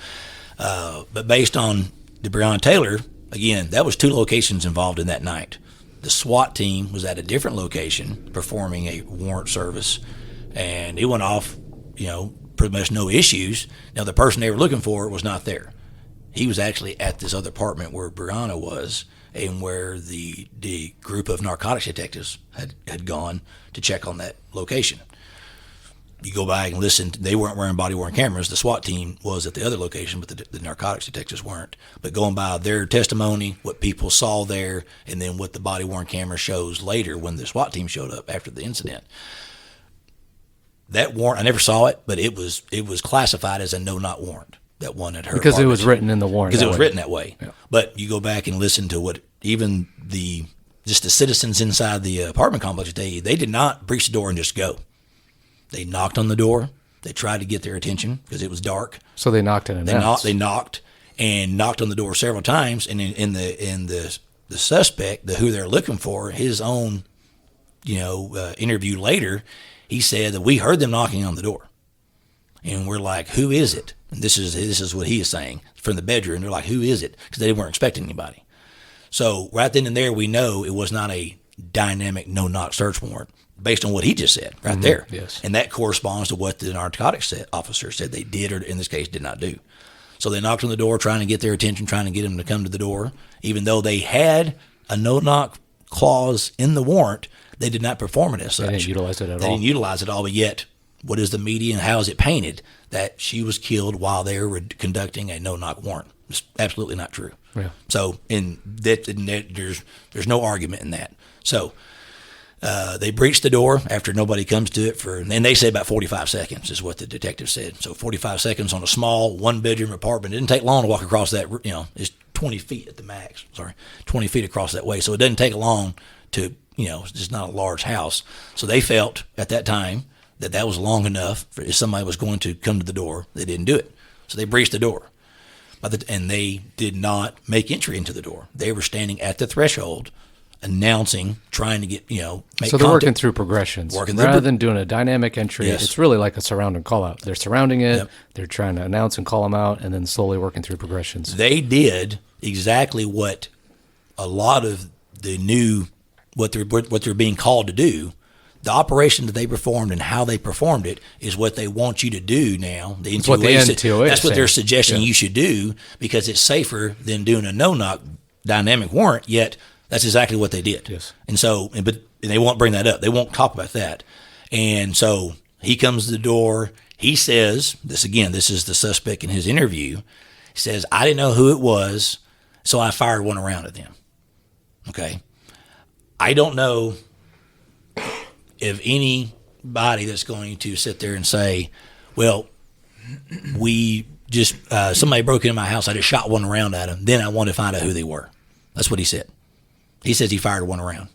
But based on the Breonna Taylor, again, that was 2 locations involved in that night. The SWAT team was at a different location performing a warrant service, and it went off, pretty much no issues. Now, the person they were looking for was not there. He was actually at this other apartment where Breonna was, and where the group of narcotics detectives had gone to check on that location. You go back and listen. They weren't wearing body-worn cameras. The SWAT team was at the other location, but the narcotics detectives weren't. But going by their testimony, what people saw there, and then what the body-worn camera shows later when the SWAT team showed up after the incident, that warrant, I never saw it, but it was classified as a no-knock warrant. That one at her because apartment. It was written in the warrant. Because it was written that way. Yeah. But you go back and listen to what even the citizens inside the apartment complex tell you. They did not breach the door and just go. They knocked on the door. They tried to get their attention because it was dark. So they knocked and announced. They knocked on the door several times. And in the suspect, who they're looking for, his own interview later, he said that we heard them knocking on the door, and we're like, who is it? And this is what he is saying from the bedroom. They're like, who is it? Because they weren't expecting anybody. So right then and there, we know it was not a dynamic no-knock search warrant based on what he just said right there. Yes. And that corresponds to what the narcotics officer said they did, or in this case, did not do. So they knocked on the door, trying to get their attention, trying to get them to come to the door. Even though they had a no-knock clause in the warrant, they did not perform it as such. They didn't utilize it at all. They didn't utilize it all, but yet, what is the media and how is it painted? That she was killed while they were conducting a no-knock warrant. It's absolutely not true. Yeah. So there's no argument in that. So they breached the door after nobody comes to it and they say about 45 seconds is what the detective said. So 45 seconds on a small 1-bedroom apartment. It didn't take long to walk across that, it's 20 feet at the max. 20 feet across that way. So it doesn't take long to, it's just not a large house. So they felt at that time that was long enough for if somebody was going to come to the door. They didn't do it. So they breached the door. And they did not make entry into the door. They were standing at the threshold, announcing, trying to get, make So they're contact. working through progressions. Rather than doing a dynamic entry, Yes. It's really like a surrounding call-out. They're surrounding it. Yep. They're trying to announce and call them out, and then slowly working through progressions. They did exactly what a lot of the new, what they're being called to do. The operation that they performed and how they performed it is what they want you to do now. It's what the NTOA That's is what they're saying. suggesting you should do, because it's safer than doing a no-knock dynamic warrant, yet that's exactly what they did. Yes. And so, but they won't bring that up. They won't talk about that. And so he comes to the door. He says, this is the suspect in his interview. He says, I didn't know who it was, so I fired one round at them. Okay. I don't know if anybody that's going to sit there and say, well, we just, somebody broke into my house, I just shot one round at them, then I wanted to find out who they were. That's what he said. He says he fired one round.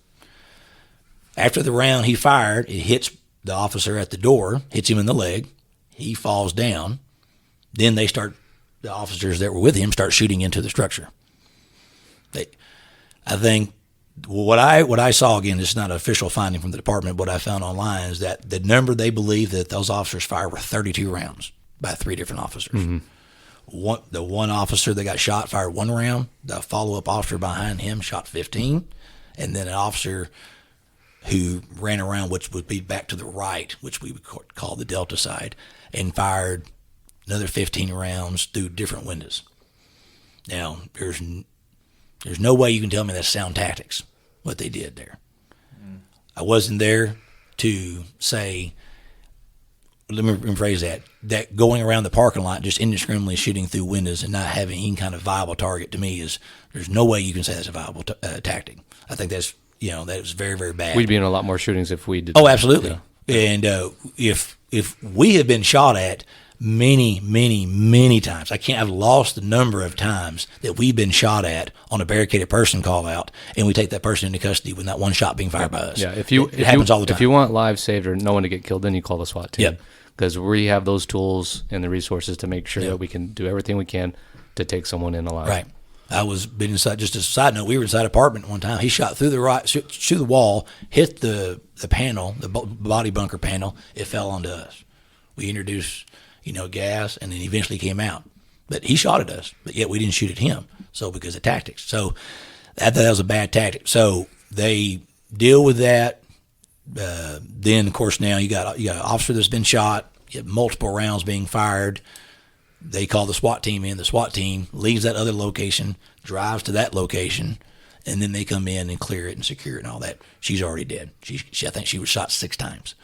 After the round he fired, it hits the officer at the door, hits him in the leg. He falls down. Then the officers that were with him start shooting into the structure. I think what I saw, again, this is not an official finding from the department, what I found online is that the number they believe that those officers fired were 32 rounds by 3 different officers. Mm-hmm. The one officer that got shot fired 1 round. The follow-up officer behind him shot 15. And then an officer who ran around, which would be back to the right, which we would call the Delta side, and fired another 15 rounds through different windows. Now, There's no way you can tell me that's sound tactics, what they did there. I wasn't there to say, let me rephrase that going around the parking lot just indiscriminately shooting through windows and not having any kind of viable target to me is, there's no way you can say that's a viable tactic. I think that's, that was very, very bad. We'd be in a lot more shootings if we did. Oh, absolutely. And if we have been shot at many, many, many times, I've lost the number of times that we've been shot at on a barricaded person call out, and we take that person into custody with not one shot being fired by us. Yeah, it happens all the time. If you want lives saved or no one to get killed, then you call the SWAT team. Yep. Because we have those tools and the resources to make sure Yep. that we can do everything we can to take someone in alive. Right. Been inside. Just as a side note, we were inside an apartment one time. He shot through through the wall, hit the panel, the body bunker panel. It fell onto us. We introduced, gas, and then eventually came out. But he shot at us, but yet we didn't shoot at him. So because of tactics. So that was a bad tactic. So they deal with that. Then of course now you got an officer that's been shot. You have multiple rounds being fired. They call the SWAT team in. The SWAT team leaves that other location, drives to that location, and then they come in and clear it and secure it and all that. She's already dead. I think she was shot 6 times.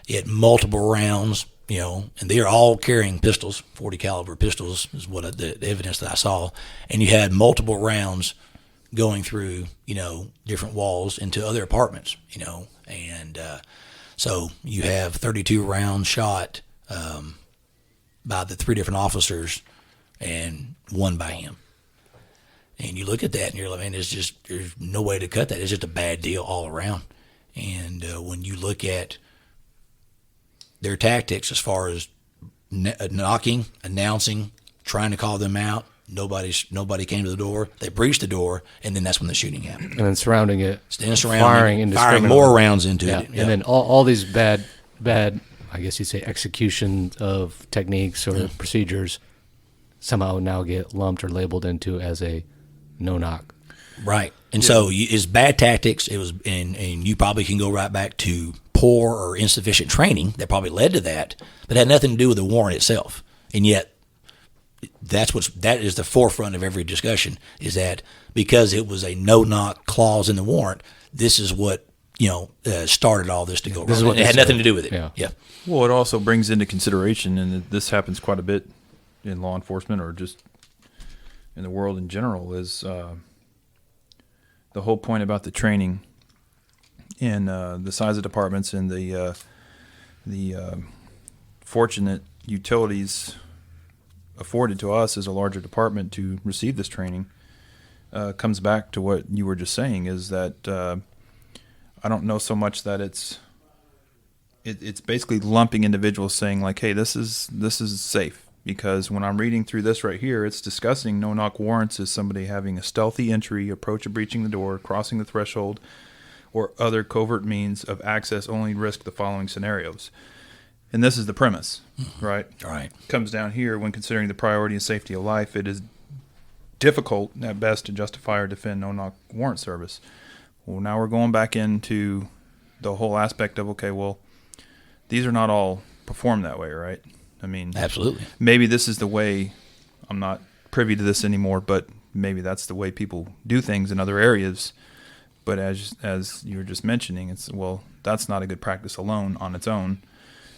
You had multiple rounds, and they are all carrying pistols, 40 caliber pistols is what the evidence that I saw. And you had multiple rounds going through, different walls into other apartments, and so you have 32 rounds shot by the 3 different officers and 1 by him. And you look at that and you're like, man, there's no way to cut that. It's just a bad deal all around. And when you look at their tactics as far as knocking, announcing, trying to call them out, nobody came to the door. They breached the door, and then that's when the shooting happened. And then surrounding it, firing more rounds into it. And then all these bad, I guess you'd say, execution of techniques or procedures somehow now get lumped or labeled into as a no-knock. Right. And so it's bad tactics. It was, and you probably can go right back to poor or insufficient training that probably led to that, but it had nothing to do with the warrant itself. And yet, that is the forefront of every discussion, is that because it was a no-knock clause in the warrant, this is what started all this to go wrong. It had nothing to do with it. Yeah. Well, it also brings into consideration, and this happens quite a bit in law enforcement or just in the world in general, is the whole point about the training and the size of departments and the fortunate utilities afforded to us as a larger department to receive this training comes back to what you were just saying, is that I don't know so much that it's basically lumping individuals saying like, hey, this is safe, because when I'm reading through this right here, it's discussing no-knock warrants as somebody having a stealthy entry, approach of breaching the door, crossing the threshold, or other covert means of access only risk the following scenarios. And this is the premise, right? Right. Comes down here, when considering the priority and safety of life, it is difficult at best to justify or defend no-knock warrant service. Well, now we're going back into the whole aspect of, okay, well, these are not all performed that way, right? I mean, absolutely. Maybe this is the way, I'm not privy to this anymore, but maybe that's the way people do things in other areas. But as you were just mentioning, that's not a good practice alone on its own.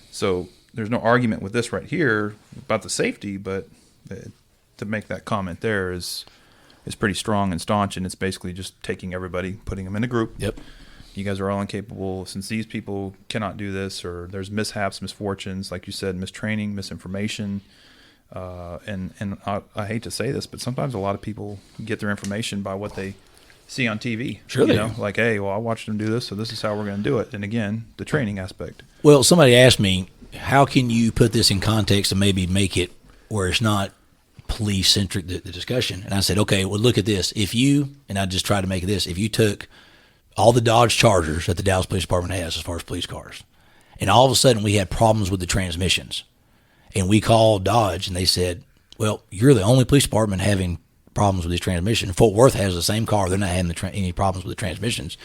So there's no argument with this right here about the safety, but to make that comment there is pretty strong and staunch, and it's basically just taking everybody, putting them in a group. Yep. You guys are all incapable, since these people cannot do this, or there's mishaps, misfortunes, like you said, mistraining, misinformation. And I hate to say this, but sometimes a lot of people get their information by what they see on TV. Sure they do. do. Like, hey, well, I watched them do this, so this is how we're going to do it. And again, the training aspect. Well, somebody asked me, how can you put this in context and maybe make it where it's not police-centric, the discussion? And I said, okay, well, look at this. And I just tried to make this, if you took all the Dodge Chargers that the Dallas Police Department has as far as police cars, and all of a sudden we had problems with the transmissions, and we called Dodge, and they said, well, you're the only police department having problems with these transmissions. Fort Worth has the same car. They're not having any problems with the transmissions.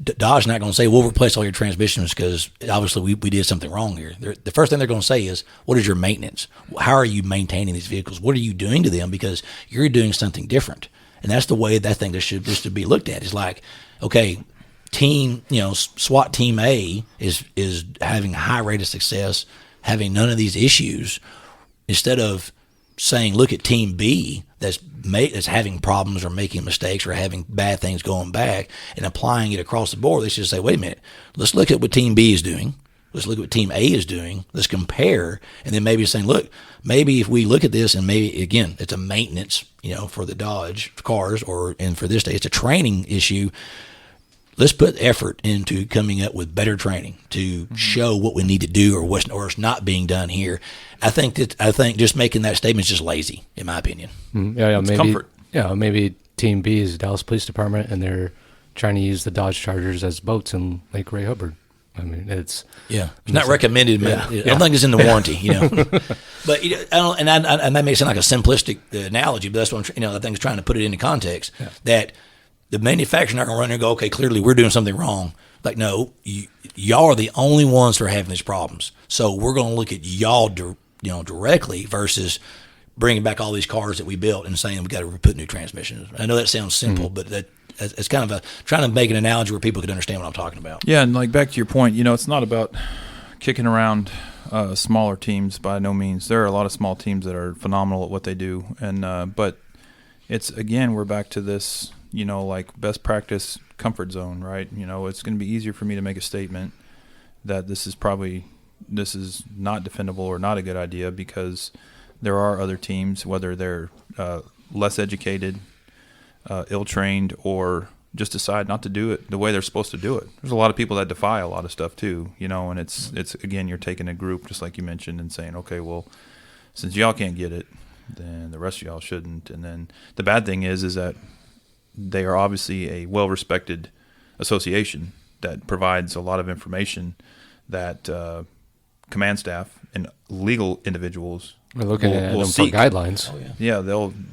Dodge's not going to say, we'll replace all your transmissions because obviously we did something wrong here. The first thing they're going to say is, what is your maintenance? How are you maintaining these vehicles? What are you doing to them? Because you're doing something different. And that's the way that thing should be looked at. It's like, okay, team, SWAT team A is having a high rate of success, having none of these issues. Instead of saying, look at team B that's having problems or making mistakes or having bad things going back and applying it across the board, they should say, wait a minute, let's look at what team B is doing. Let's look at what team A is doing. Let's compare. And then maybe saying, look, maybe if we look at this and maybe, again, it's a maintenance, for the Dodge cars and for this day, it's a training issue. Let's put effort into coming up with better training to show what we need to do or it's not being done here. I think just making that statement is just lazy, in my opinion. Maybe comfort. Maybe Team B is the Dallas Police Department, and they're trying to use the Dodge Chargers as boats in Lake Ray Hubbard. I mean, it's not recommended. I don't think it's in the warranty, But and that may sound like a simplistic analogy, but that's what I think is trying to put it into context that. The manufacturer's not going to run there and go, okay, clearly we're doing something wrong. Like, no, y'all are the only ones that are having these problems. So we're going to look at y'all, directly versus bringing back all these cars that we built and saying we got to put new transmissions. I know that sounds simple, but it's kind of trying to make an analogy where people can understand what I'm talking about. Yeah, and like back to your point, it's not about kicking around smaller teams by no means. There are a lot of small teams that are phenomenal at what they do, and but it's again we're back to this. Like best practice comfort zone, right? It's going to be easier for me to make a statement that this is not defendable or not a good idea because there are other teams, whether they're less educated, ill-trained, or just decide not to do it the way they're supposed to do it. There's a lot of people that defy a lot of stuff too, and it's again, you're taking a group, just like you mentioned, and saying, okay, well, since y'all can't get it, then the rest of y'all shouldn't. And then the bad thing is that they are obviously a well-respected association that provides a lot of information that command staff and legal individuals we're looking at them seek. For guidelines. Oh, yeah.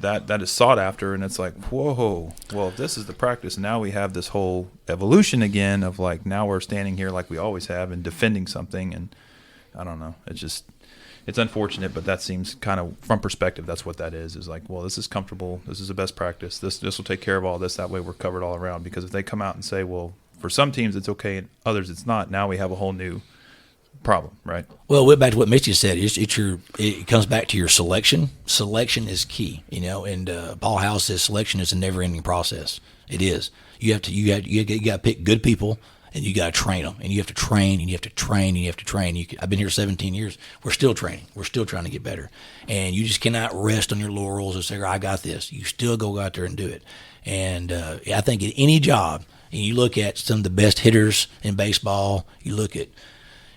That is sought after, and it's like, whoa, well, if this is the practice, now we have this whole evolution again of like now we're standing here like we always have and defending something, and I don't know, it's unfortunate, but that seems kind of, from perspective, that's what that is like, well, this is comfortable. This is the best practice. This will take care of all this. That way we're covered all around. Because if they come out and say, well, for some teams it's okay and others it's not, now we have a whole new problem, right? Well, back to what Misty said, it comes back to your selection. Selection is key, and Paul House says selection is a never-ending process. It is. You got to pick good people. And you got to train them, and you have to train, and you have to train, and you have to train. I've been here 17 years. We're still training. We're still trying to get better. And you just cannot rest on your laurels and say, I got this. You still go out there and do it. And I think at any job, and you look at some of the best hitters in baseball, you look at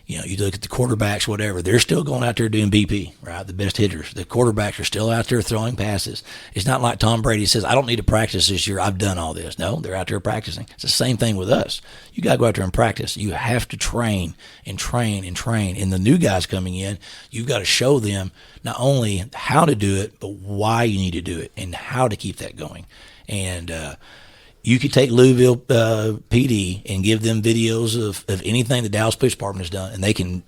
the quarterbacks, whatever, they're still going out there doing BP, right? The best hitters. The quarterbacks are still out there throwing passes. It's not like Tom Brady says, I don't need to practice this year. I've done all this. No, they're out there practicing. It's the same thing with us. You got to go out there and practice. You have to train and train and train. And the new guys coming in, you've got to show them not only how to do it, but why you need to do it and how to keep that going. And you could take Louisville PD and give them videos of anything the Dallas Police Department has done, and they can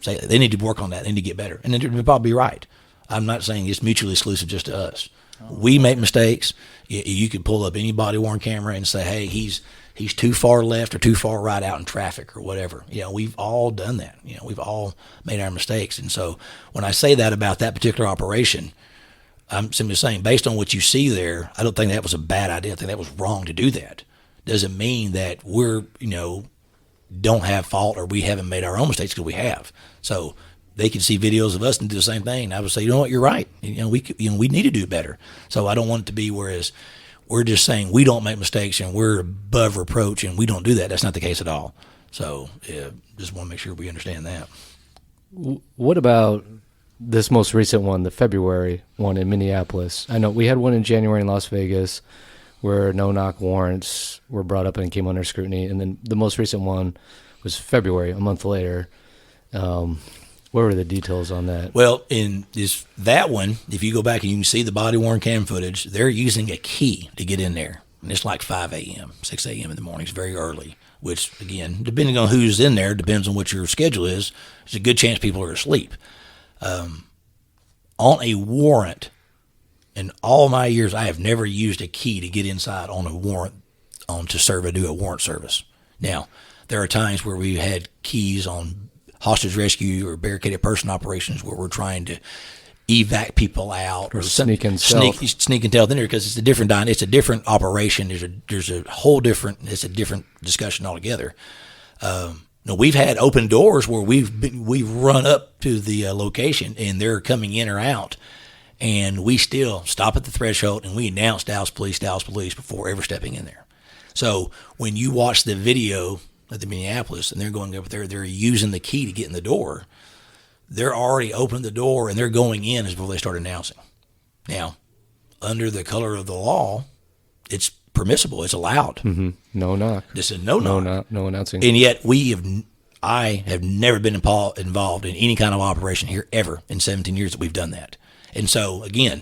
say they need to work on that. They need to get better. And they'll probably be right. I'm not saying it's mutually exclusive just to us. We make mistakes. You could pull up any body-worn camera and say, hey, he's too far left or too far right out in traffic or whatever. We've all done that. We've all made our mistakes. And so when I say that about that particular operation, I'm simply saying, based on what you see there, I don't think that was a bad idea. I think that was wrong to do that. Doesn't mean that we're, don't have fault or we haven't made our own mistakes, because we have. So they can see videos of us and do the same thing. And I would say, you know what, you're right. We need to do better. So I don't want it to be whereas we're just saying we don't make mistakes and we're above reproach and we don't do that. That's not the case at all. So just want to make sure we understand that. What about this most recent one, the February one in Minneapolis? I know we had one in January in Las Vegas where no-knock warrants were brought up and came under scrutiny, and then the most recent one was February, a month later. What were the details on that? Well, in that one, if you go back and you can see the body-worn cam footage, they're using a key to get in there, and it's like 5 a.m., 6 a.m. in the morning. It's very early, which, again, depending on who's in there, depends on what your schedule is. There's a good chance people are asleep. On a warrant, in all my years, I have never used a key to get inside on a warrant do a warrant service. Now, there are times where we had keys on hostage rescue or barricaded person operations where we're trying to evac people out or sneak and stealth in there, because it's a different operation. It's a different discussion altogether. No, we've had open doors where we've run up to the location and they're coming in or out, and we still stop at the threshold and we announce Dallas Police before ever stepping in there. So when you watch the video at the Minneapolis and they're going up there, they're using the key to get in the door. They're already opened the door and they're going in before they start announcing. Now, under the color of the law, it's permissible. It's allowed. Mm-hmm. No knock. This is no knock. No announcing. And yet I have never been involved in any kind of operation here ever in 17 years that we've done that. And so again,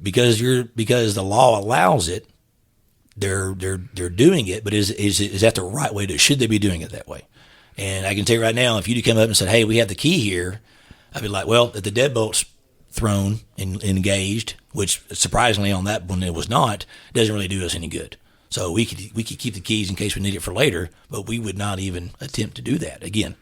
because the law allows it, they're doing it. But is that the right way to? Should they be doing it that way? And I can tell you right now, if you'd come up and said, "Hey, we have the key here," I'd be like, "Well, if the deadbolt's thrown and engaged," which surprisingly on that one it was not, doesn't really do us any good. So we could keep the keys in case we need it for later, but we would not even attempt to do that. Again,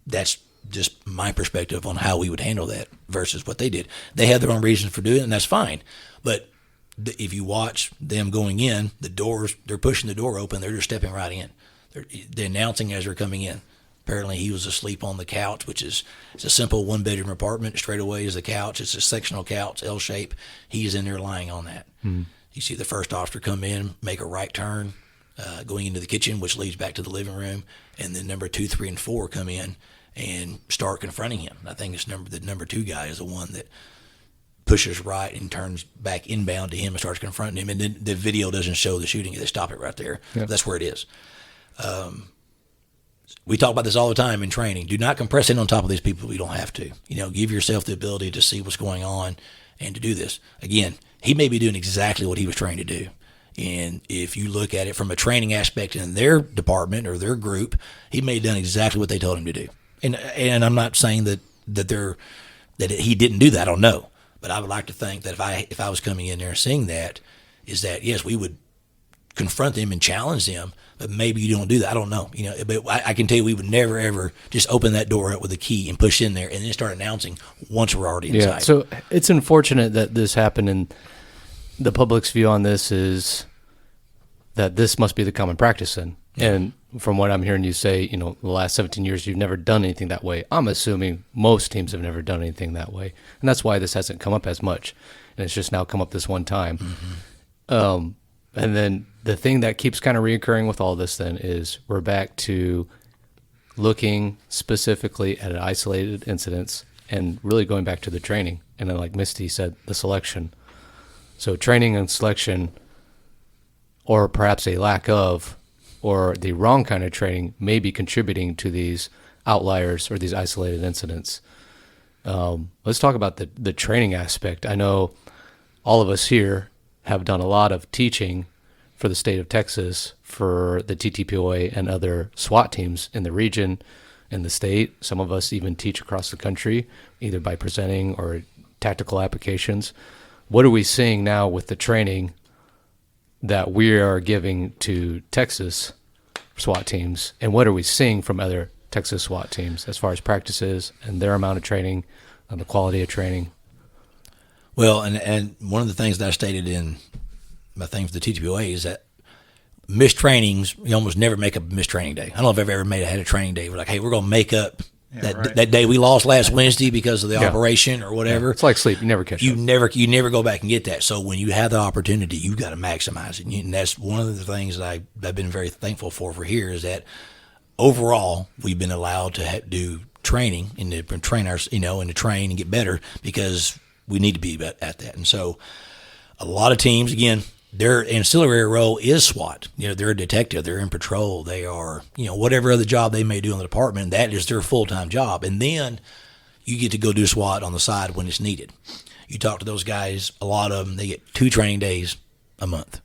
that's just my perspective on how we would handle that versus what they did. They had their own reasons for doing it, and that's fine. But if you watch them going in, they're pushing the door open. They're just stepping right in. They're announcing as they're coming in. Apparently he was asleep on the couch, which is it's a simple one-bedroom apartment. Straight away is the couch. It's a sectional couch, L shape. He's in there lying on that. Mm-hmm. You see the first officer come in, make a right turn, going into the kitchen, which leads back to the living room, and then number 2, 3, and 4 come in and start confronting him. I think the number 2 guy is the one that pushes right and turns back inbound to him and starts confronting him. And then the video doesn't show the shooting. They stop it right there. Yeah. That's where it is. We talk about this all the time in training. Do not compress in on top of these people if you don't have to. Give yourself the ability to see what's going on and to do this. Again, he may be doing exactly what he was trained to do. And if you look at it from a training aspect in their department or their group, he may have done exactly what they told him to do. And I'm not saying that he didn't do that. I don't know. But I would like to think that if I was coming in there and seeing that, is that, yes, we would confront them and challenge them, but maybe you don't do that. I don't know. But I can tell you we would never, ever just open that door up with a key and push in there and then start announcing once we're already inside. Yeah, so it's unfortunate that this happened, and the public's view on this is that this must be the common practice then. Yeah. And from what I'm hearing you say, the last 17 years, you've never done anything that way. I'm assuming most teams have never done anything that way. And that's why this hasn't come up as much. And it's just now come up this one time. Mm-hmm. And then the thing that keeps kind of reoccurring with all this then is we're back to looking specifically at isolated incidents and really going back to the training. And then like Misty said, the selection. So training and selection, or perhaps a lack of, or the wrong kind of training may be contributing to these outliers or these isolated incidents. Let's talk about the training aspect. I know all of us here have done a lot of teaching for the state of Texas, for the TTPOA and other SWAT teams in the region, in the state. Some of us even teach across the country, either by presenting or tactical applications. What are we seeing now with the training that we are giving to Texas SWAT teams, and what are we seeing from other Texas SWAT teams as far as practices and their amount of training and the quality of training? Well, and one of the things that I stated in my thing for the TTPOA is that missed trainings, you almost never make up a missed training day. I don't know if I've ever had a training day. We're like, hey, we're going to make up that day we lost last Wednesday because of the operation or whatever. Yeah. It's like sleep. You never catch it. You never go back and get that. So when you have the opportunity, you've got to maximize it. And that's one of the things that I've been very thankful for here is that overall we've been allowed to do training and to train and to train and get better because we need to be at that. And so a lot of teams, again, their ancillary role is SWAT. They're a detective. They're in patrol. They are, whatever other job they may do in the department, that is their full-time job. And then you get to go do SWAT on the side when it's needed. You talk to those guys, a lot of them, they get 2 training days a month.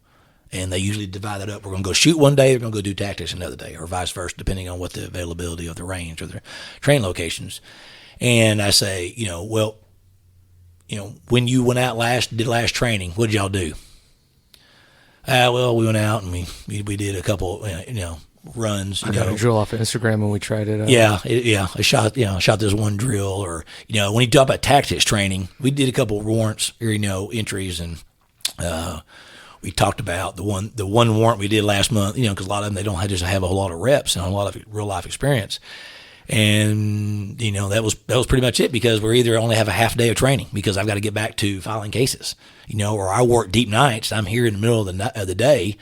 And they usually divide that up. We're going to go shoot one day, we're going to go do tactics another day, or vice versa, depending on what the availability of the range or the training locations. And I say, well, when you went out did last training, what did y'all do? Well, we went out and we did a couple, runs. I got a drill off of Instagram and we tried it out. I shot this one drill, or when you talk about tactics training, we did a couple of warrants, entries, and we talked about the one warrant we did last month. Because a lot of them, they don't just have a whole lot of reps and a lot of real life experience. And that was pretty much it, because we're either only have a half day of training because I've got to get back to filing cases, or I work deep nights. I'm here in the middle of the day.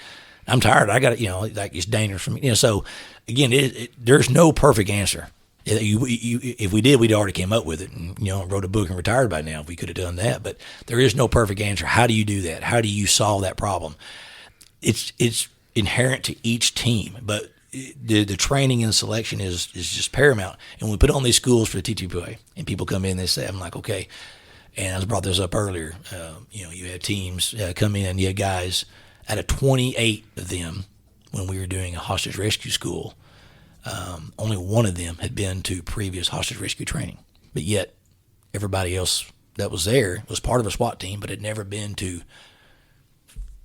I'm tired. I got like it's dangerous for me. So again, there's no perfect answer. If we did, we'd already came up with it and wrote a book and retired by now if we could have done that. But there is no perfect answer. How do you do that? How do you solve that problem? It's inherent to each team, but the training and selection is just paramount. And we put on these schools for the TTPA, and people come in, they say, I'm like, okay. And I brought this up earlier. You had teams come in, you had guys, out of 28 of them, when we were doing a hostage rescue school, only one of them had been to previous hostage rescue training. But yet everybody else that was there was part of a SWAT team, but had never been to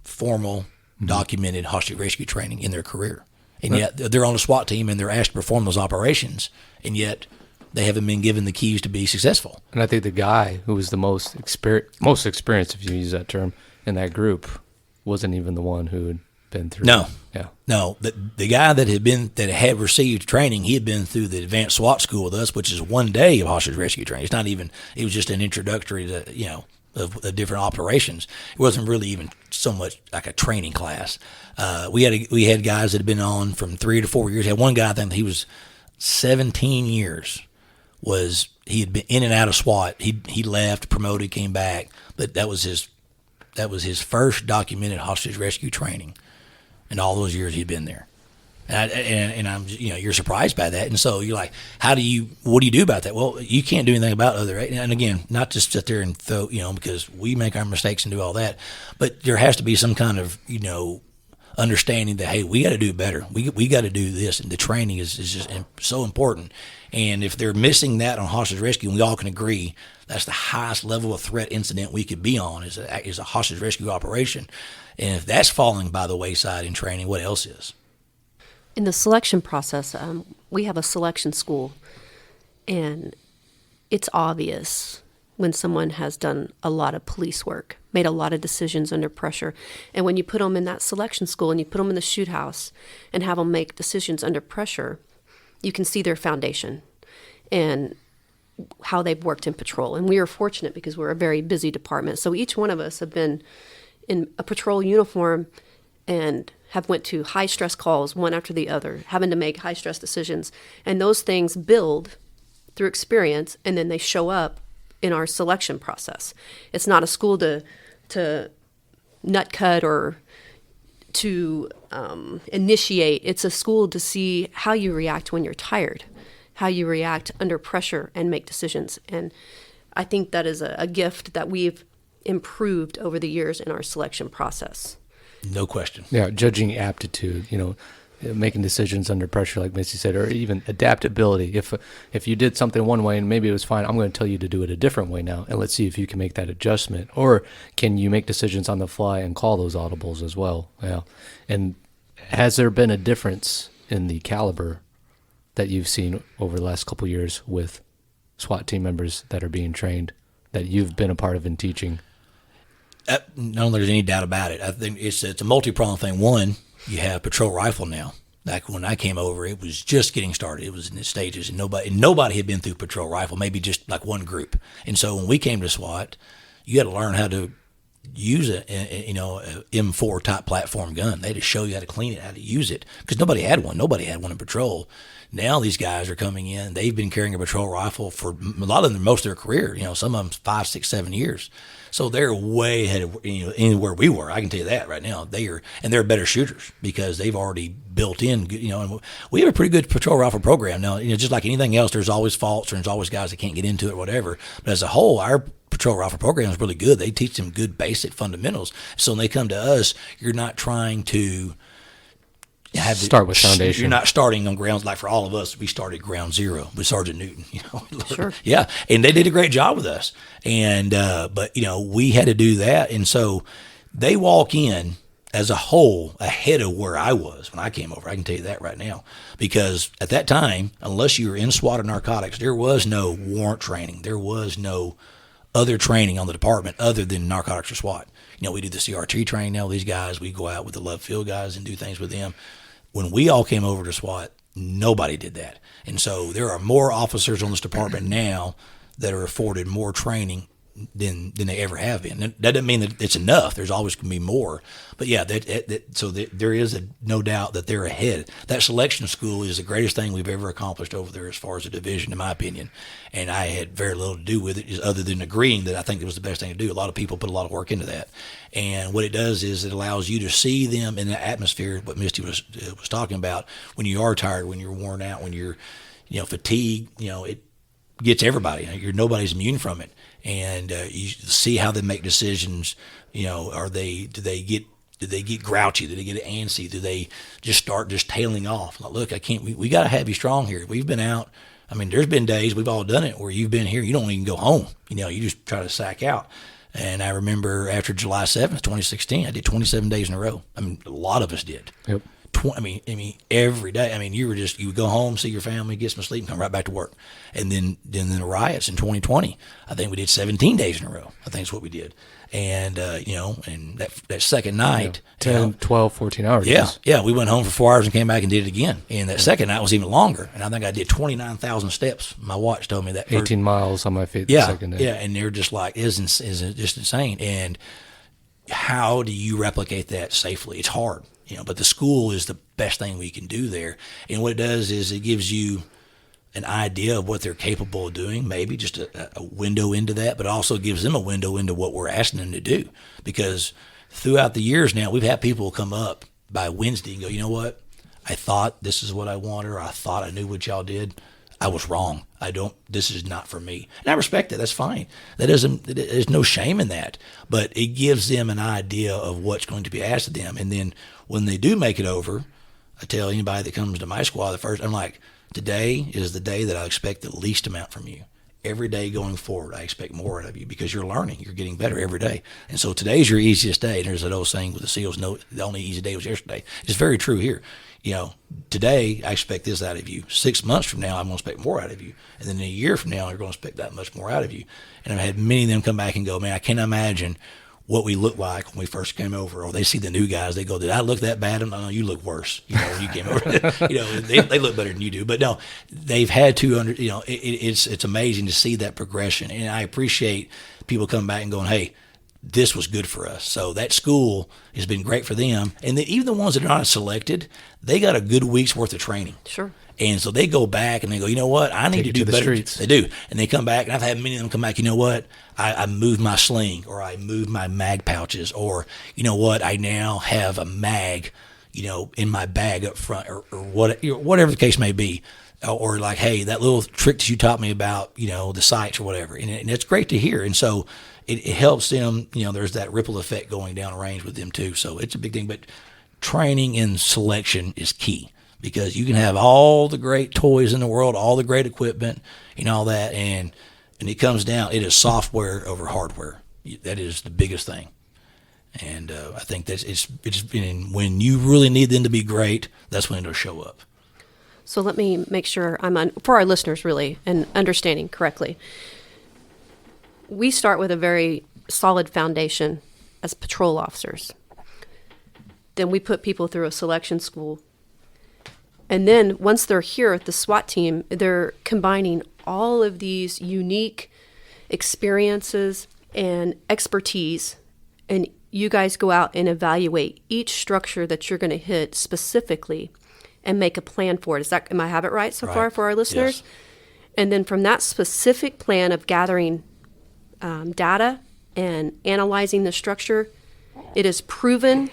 formal, documented hostage rescue training in their career. And yet they're on a SWAT team and they're asked to perform those operations, and yet they haven't been given the keys to be successful. And I think the guy who was the most experienced, if you use that term, in that group wasn't even the one who had been through. No. Yeah. No. The guy that had received training, he had been through the advanced SWAT school with us, which is 1 day of hostage rescue training. It was just an introductory to, of different operations. It wasn't really even so much like a training class. We had guys that had been on from 3 to 4 years. We had one guy, I think he was 17 years. He had been in and out of SWAT. He left, promoted, came back, but that was his first documented hostage rescue training, and all those years he'd been there. And I'm, you're surprised by that. And so you're like, what do you do about that? Well, you can't do anything about other, and again, not just sit there and throw, because we make our mistakes and do all that, but there has to be some kind of, understanding that, hey, we got to do better. We got to do this. And the training is just so important. And if they're missing that on hostage rescue, and we all can agree that's the highest level of threat incident we could be on is a hostage rescue operation. And if that's falling by the wayside in training, what else is? In the selection process, we have a selection school, and it's obvious when someone has done a lot of police work, made a lot of decisions under pressure. And when you put them in that selection school and you put them in the shoot house and have them make decisions under pressure, you can see their foundation and how they've worked in patrol. And we are fortunate because we're a very busy department. So each one of us have been in a patrol uniform and have went to high stress calls one after the other, having to make high stress decisions. And those things build through experience, and then they show up in our selection process. It's not a school to nut cut or to initiate. It's a school to see how you react when you're tired, how you react under pressure and make decisions. And I think that is a gift that we've improved over the years in our selection process. No question. Yeah, judging aptitude, making decisions under pressure, like Missy said, or even adaptability. If you did something one way and maybe it was fine, I'm going to tell you to do it a different way now, and let's see if you can make that adjustment. Or can you make decisions on the fly and call those audibles as well? Yeah. And has there been a difference in the caliber that you've seen over the last couple of years with SWAT team members that are being trained that you've been a part of in teaching? No, there's any doubt about it. I think it's a multi-pronged thing. One, you have patrol rifle now. Back when I came over, it was just getting started. It was in the stages, and nobody had been through patrol rifle, maybe just like one group. And so when we came to SWAT, you had to learn how to use a M4 type platform gun. They had to show you how to clean it, how to use it, because nobody had one. Nobody had one in patrol. Now these guys are coming in. They've been carrying a patrol rifle for a lot of them most of their career. Some of them 5, 6, 7 years. So they're way ahead of anywhere we were. I can tell you that right now. They're better shooters because they've already built in. And we have a pretty good patrol rifle program now. Just like anything else, there's always faults, and there's always guys that can't get into it, or whatever. But as a whole, our patrol rifle program is really good. They teach them good basic fundamentals. So when they come to us, you're not trying to start with foundation. You're not starting on grounds like for all of us. We started ground zero with Sergeant Newton. Sure. Yeah, and they did a great job with us. And but we had to do that, and so they walk in as a whole ahead of where I was when I came over. I can tell you that right now, because at that time, unless you were in SWAT or narcotics, there was no warrant training. There was no other training on the department other than narcotics or SWAT. We do the CRT training now with these guys. We go out with the Love Field guys and do things with them. When we all came over to SWAT, nobody did that. And so there are more officers on this department now that are afforded more training than they ever have been. That doesn't mean that it's enough. There's always going to be more. But yeah, there is no doubt that they're ahead. That selection school is the greatest thing we've ever accomplished over there as far as a division, in my opinion. And I had very little to do with it other than agreeing that I think it was the best thing to do. A lot of people put a lot of work into that. And what it does is it allows you to see them in the atmosphere, what Misty was talking about, when you are tired, when you're worn out, when you're fatigued, it gets everybody. Nobody's immune from it. And you see how they make decisions. Do they get grouchy? Do they get antsy? Do they just start tailing off? Like, look, I can't. We got to have you strong here. We've been out. I mean, there's been days we've all done it where you've been here. You don't even go home. You just try to sack out. And I remember after July 7th, 2016, I did 27 days in a row. I mean, a lot of us did. Yep. I mean, every day. I mean, you would go home, see your family, get some sleep, and come right back to work. And then the riots in 2020, I think we did 17 days in a row. I think is what we did. And, and that second night. 10, 12, 14 hours. Yeah. We went home for 4 hours and came back and did it again. And that second night was even longer. And I think I did 29,000 steps. My watch told me that. 18 miles on my feet the second day. Yeah, and they're just like, is just insane. And how do you replicate that safely? It's hard. But the school is the best thing we can do there. And what it does is it gives you an idea of what they're capable of doing, maybe just a window into that, but also gives them a window into what we're asking them to do. Because throughout the years now, we've had people come up by Wednesday and go, you know what? I thought this is what I wanted, or I thought I knew what y'all did. I was wrong. This is not for me. And I respect it. That's fine. There's no shame in that. But it gives them an idea of what's going to be asked of them. And then when they do make it over, I tell anybody that comes to my squad I'm like, today is the day that I expect the least amount from you. Every day going forward, I expect more out of you because you're learning. You're getting better every day. And so today's your easiest day. And there's that old saying with the SEALs, the only easy day was yesterday. It's very true here. Today I expect this out of you. 6 months from now, I'm going to expect more out of you. And then a year from now, you're going to expect that much more out of you. And I've had many of them come back and go, man, I can't imagine what we looked like when we first came over. Or they see the new guys, they go, did I look that bad? No, you look worse. When you came over, they look better than you do. But no, they've had to it's amazing to see that progression. And I appreciate people coming back and going, hey, this was good for us. So that school has been great for them. And then even the ones that are not selected, they got a good week's worth of training. Sure. And so they go back and they go, you know what? I need to do better. Streets. They do. And they come back, and I've had many of them come back, you know what? I moved my sling, or I moved my mag pouches, or you know what? I now have a mag, in my bag up front, or whatever the case may be. Or like, hey, that little trick that you taught me about, the sights or whatever. And it's great to hear. And so it helps them, there's that ripple effect going down range with them too. So it's a big thing. But training and selection is key, because you can have all the great toys in the world, all the great equipment, all that. And it comes down, it is software over hardware. That is the biggest thing. And I think that's it's when you really need them to be great, that's when it'll show up. So let me make sure for our listeners really, and understanding correctly. We start with a very solid foundation as patrol officers. Then we put people through a selection school. And then once they're here at the SWAT team, they're combining all of these unique experiences and expertise, and you guys go out and evaluate each structure that you're going to hit specifically and make a plan for it. Am I have it right so far for our listeners? Yes. And then from that specific plan of gathering data and analyzing the structure, it is proven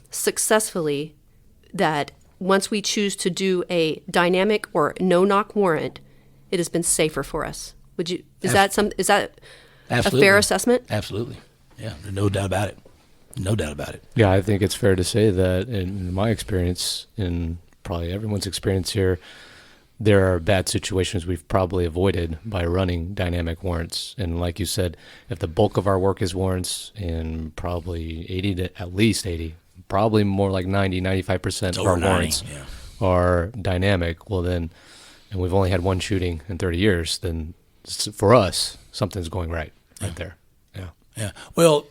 successfully that once we choose to do a dynamic or no-knock warrant, it has been safer for us. Is that a Absolutely. fair assessment? Absolutely. Yeah, there's no doubt about it. No doubt about it. Yeah, I think it's fair to say that in my experience, in probably everyone's experience here, there are bad situations we've probably avoided by running dynamic warrants. And like you said, if the bulk of our work is warrants, and probably 80 to at least 80, probably more like 90, 95% of our warrants are dynamic, well then, and we've only had one shooting in 30 years, then for us, something's going right there. Yeah. Yeah. Well,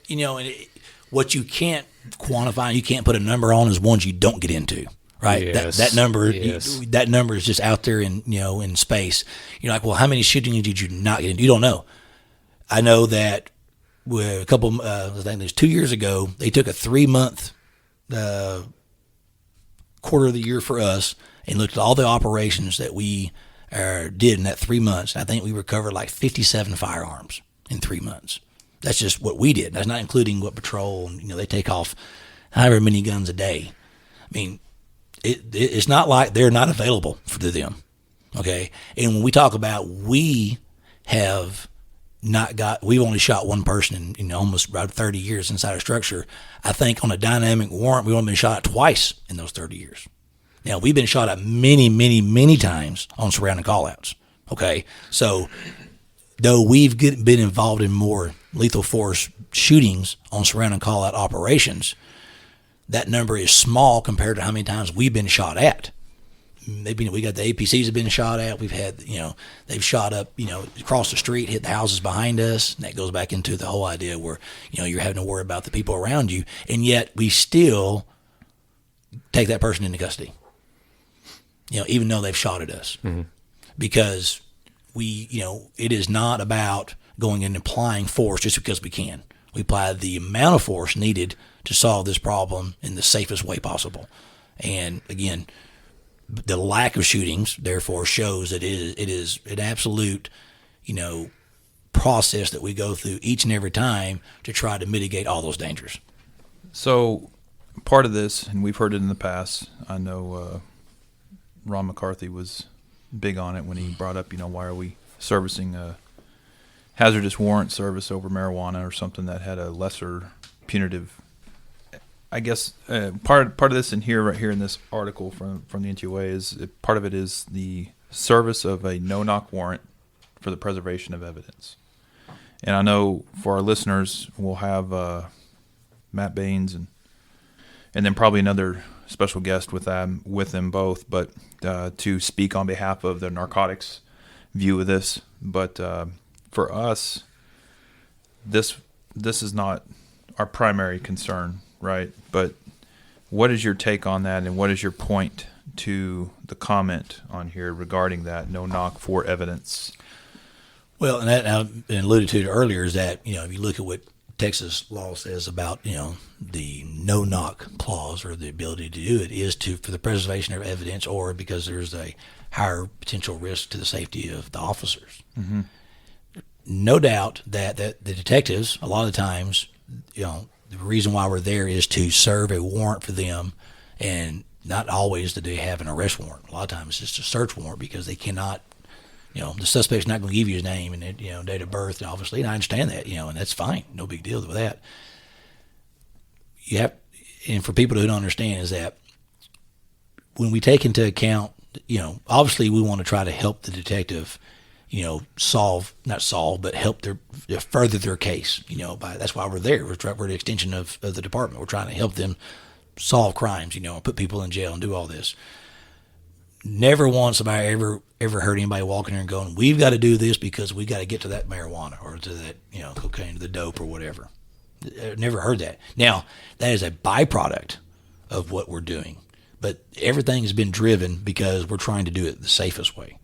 what you can't quantify, you can't put a number on, is ones you don't get into. Right. Yes. That number, Yes. that number is just out there in space. You're like, well, how many shootings did you not get into? You don't know. I know that a couple, I think it was 2 years ago, they took a 3-month quarter of the year for us and looked at all the operations that we did in that 3 months. I think we recovered like 57 firearms in 3 months. That's just what we did. That's not including what patrol, they take off however many guns a day. I mean, it's not like they're not available for them, okay? And when we talk about we've only shot one person in almost about 30 years inside a structure. I think on a dynamic warrant, we've only been shot at twice in those 30 years. Now, we've been shot at many, many, many times on surrounding callouts, okay? So though we've been involved in more lethal force shootings on surrounding callout operations, that number is small compared to how many times we've been shot at. We got the APCs have been shot at. We've had, they've shot up, across the street, hit the houses behind us. And that goes back into the whole idea where, you're having to worry about the people around you. And yet we still take that person into custody, even though they've shot at us. Mm-hmm. Because it is not about going and applying force just because we can. We apply the amount of force needed to solve this problem in the safest way possible. And again, the lack of shootings, therefore, shows that it is an absolute, process that we go through each and every time to try to mitigate all those dangers. So part of this, and we've heard it in the past, I know Ron McCarthy was big on it when he brought up, why are we servicing a hazardous warrant service over marijuana or something that had a lesser punitive. I guess part of this in here, right here in this article from the NTOA is part of it is the service of a no-knock warrant for the preservation of evidence. And I know for our listeners, we'll have Matt Baines and then probably another special guest with them both, but to speak on behalf of the narcotics view of this. But for us, this is not our primary concern, right? But what is your take on that, and what is your point to the comment on here regarding that no knock for evidence? Well, and that I alluded to it earlier is that, if you look at what Texas law says about, the no knock clause, or the ability to do it, is for the preservation of evidence, or because there's a higher potential risk to the safety of the officers. Mm-hmm. No doubt that the detectives, a lot of the times, the reason why we're there is to serve a warrant for them, and not always do they have an arrest warrant. A lot of times it's just a search warrant, because they cannot, the suspect's not going to give you his name and date of birth, obviously, and I understand that, and that's fine, no big deal with that. And for people who don't understand, is that when we take into account, obviously we want to try to help the detective, but help further their case, that's why we're there. We're the extension of the department. We're trying to help them solve crimes, put people in jail and do all this. Never once have I ever heard anybody walking in and going, we've got to do this because we got to get to that marijuana or to that, cocaine, to the dope or whatever. Never heard that. Now, that is a byproduct of what we're doing, but everything has been driven because we're trying to do it the safest way.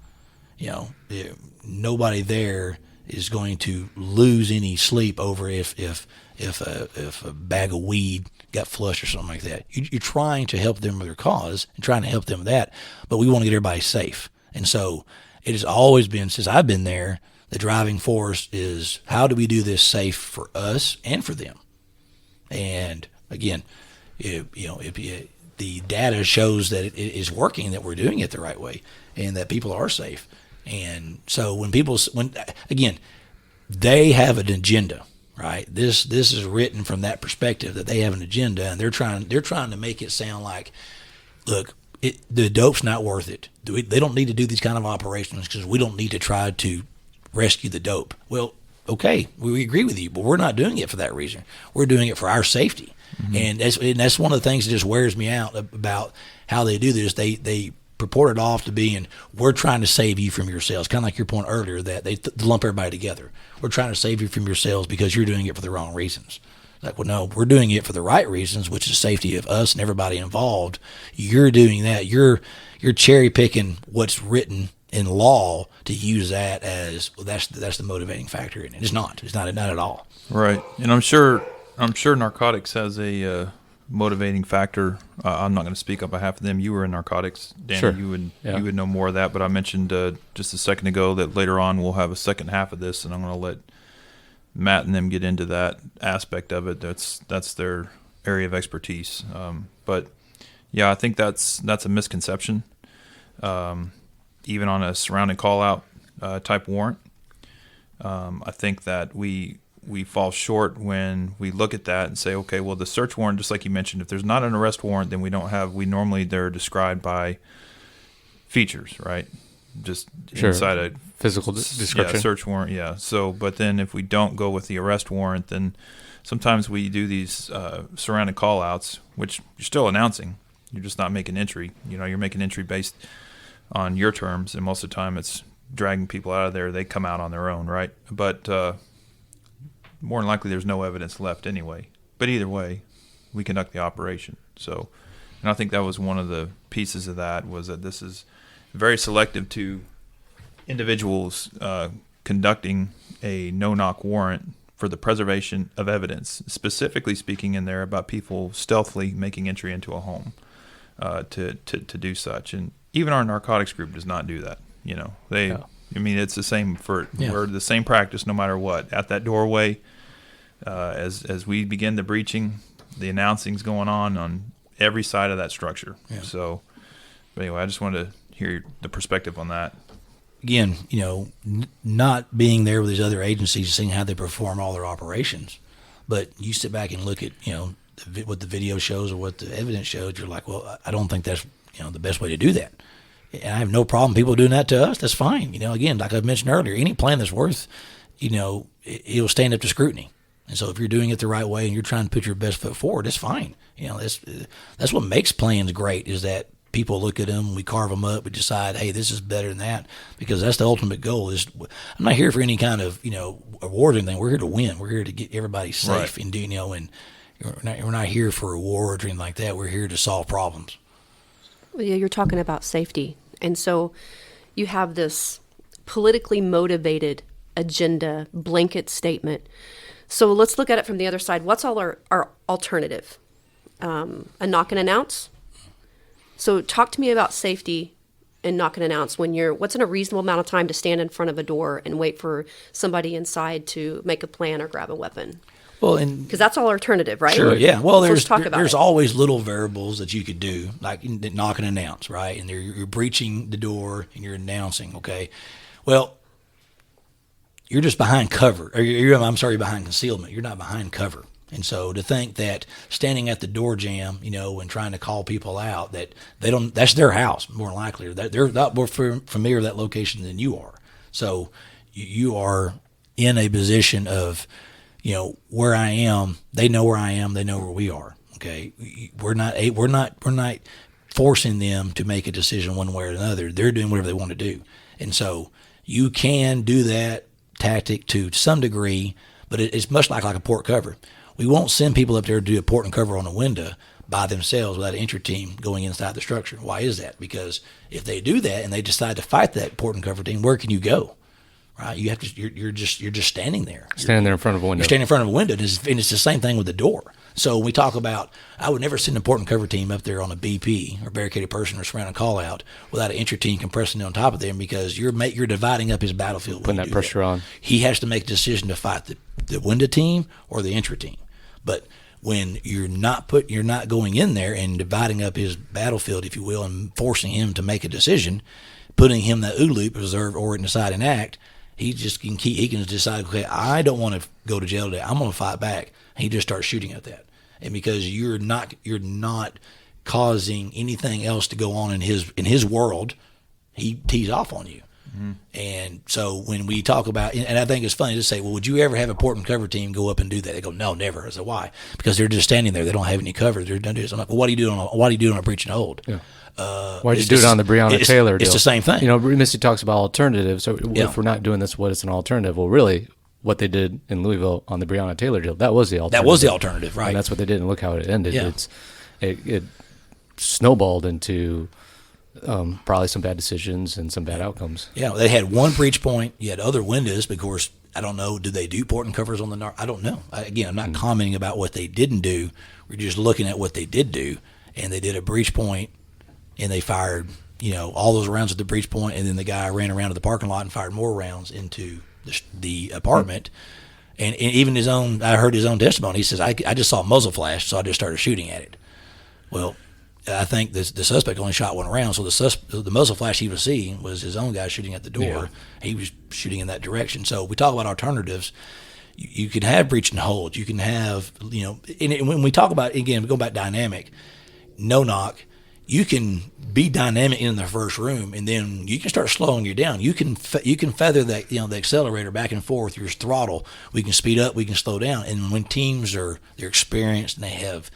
Nobody there is going to lose any sleep over if a bag of weed got flushed or something like that. You're trying to help them with their cause and trying to help them with that, but we want to get everybody safe. And so it has always been, since I've been there, the driving force is, how do we do this safe for us and for them? And again, if the data shows that it is working, that we're doing it the right way, and that people are safe. And so when again, they have an agenda, right? This is written from that perspective that they have an agenda, and they're trying to make it sound like, look, the dope's not worth it. They don't need to do these kind of operations because we don't need to try to rescue the dope. Well, okay, we agree with you, but we're not doing it for that reason. We're doing it for our safety. And that's one of the things that just wears me out about how they do this. They purport it off to being, we're trying to save you from yourselves, kind of like your point earlier that they lump everybody together. We're trying to save you from yourselves because you're doing it for the wrong reasons. Like, well, no, we're doing it for the right reasons, which is safety of us and everybody involved. You're doing that. You're cherry picking what's written in law to use that as, well, that's the motivating factor in it. It's not at all. Right. And I'm sure narcotics has a motivating factor. I'm not going to speak on behalf of them. You were in narcotics, Danny. Sure. You would know more of that. But I mentioned just a second ago that later on we'll have a second half of this, and I'm going to let Matt and them get into that aspect of it. That's their area of expertise. But yeah, I think that's a misconception. Even on a surrounding call out type warrant, I think that we fall short when we look at that and say, okay, well, the search warrant, just like you mentioned, if there's not an arrest warrant, then normally they're described by features, right? Just inside a physical description. Yeah, search warrant, yeah. So, but then if we don't go with the arrest warrant, then sometimes we do these surrounding call outs, which you're still announcing. You're just not making entry. You're making entry based on your terms, and most of the time it's dragging people out of there. They come out on their own, right? But more than likely there's no evidence left anyway. But either way, we conduct the operation. So, and I think that was one of the pieces of that, was that this is very selective to individuals conducting a no-knock warrant for the preservation of evidence, specifically speaking in there about people stealthily making entry into a home to do such. And even our narcotics group does not do that. I mean, it's the same we're the same practice no matter what. At that doorway, as we begin the breaching, the announcing's going on every side of that structure. Yeah. So, but anyway, I just wanted to hear the perspective on that. Again, not being there with these other agencies, seeing how they perform all their operations, but you sit back and look at what the video shows or what the evidence shows. You're like, well, I don't think that's the best way to do that. And I have no problem people doing that to us. That's fine. Again, like I mentioned earlier, any plan that's worth, it'll stand up to scrutiny. And so if you're doing it the right way and you're trying to put your best foot forward, it's fine. That's what makes plans great, is that people look at them, we carve them up, we decide, hey, this is better than that, because that's the ultimate goal. I'm not here for any kind of, award or anything. We're here to win. We're here to get everybody safe, right. And and we're not here for awards or anything like that. We're here to solve problems. Well, yeah, you're talking about safety. And so you have this politically motivated agenda blanket statement. So let's look at it from the other side. What's our alternative? A knock and announce? So talk to me about safety and knock and announce. What's in a reasonable amount of time to stand in front of a door and wait for somebody inside to make a plan or grab a weapon? Well, because that's all alternative, right? Sure, yeah. Well, there's always little variables that you could do, like knock and announce, right? And you're breaching the door and you're announcing, okay? Well, you're just behind cover, or behind concealment. You're not behind cover. And so to think that standing at the door jamb, and trying to call people out, that that's their house, more than likely. They're not more familiar with that location than you are. So you are in a position of, where I am, they know where I am, they know where we are. Okay. We're not forcing them to make a decision one way or another. They're doing whatever they want to do. And so you can do that tactic to some degree, but it's much like a port cover. We won't send people up there to do a port and cover on a window by themselves without an entry team going inside the structure. Why is that? Because if they do that and they decide to fight that port and cover team, where can you go? Right? You have to. You're just standing there. Standing there in front of a window. You're standing in front of a window, and it's the same thing with the door. So when we talk about, I would never send a port and cover team up there on a BP or barricaded person or surrounding call out without an entry team compressing on top of them, because you're dividing up his battlefield. Putting that pressure on. He has to make a decision to fight the window team or the entry team. But when you're not going in there and dividing up his battlefield, if you will, and forcing him to make a decision, putting him that OOLOOP, reserve, order, and decide and act, he can decide, okay, I don't want to go to jail today. I'm going to fight back. He just starts shooting at that. And because you're not causing anything else to go on in his world, he tees off on you. Mm-hmm. And so when we talk about, and I think it's funny to say, well, would you ever have a port and cover team go up and do that? They go, no, never. I said, why? Because they're just standing there. They don't have any cover. They're done this. I'm like, well, what do you do on a breach and hold? Yeah. Why'd you do it on the Breonna Taylor deal? It's the same thing. You know, Misty talks about alternatives. So if we're not doing this, what is an alternative? Well, really, what they did in Louisville on the Breonna Taylor deal, that was the alternative. That was the alternative, right? And that's what they did, and look how it ended. Yeah. It snowballed into probably some bad decisions and some bad outcomes. Yeah, they had one breach point. You had other windows, but of course, I don't know, do they do port and covers on the I don't know. I'm not commenting about what they didn't do. We're just looking at what they did do, and they did a breach point, and they fired, all those rounds at the breach point, and then the guy ran around to the parking lot and fired more rounds into the apartment. And even I heard his own testimony. He says, I just saw a muzzle flash, so I just started shooting at it. Well, I think the suspect only shot one round, so the muzzle flash he was seeing was his own guy shooting at the door. Yeah. He was shooting in that direction. So we talk about alternatives. You can have breach and hold. You can have, and when we talk about, again, we go back dynamic, no knock. You can be dynamic in the first room, and then you can start slowing you down. You can feather that, the accelerator back and forth, your throttle. We can speed up, we can slow down. And when teams they're experienced and they have,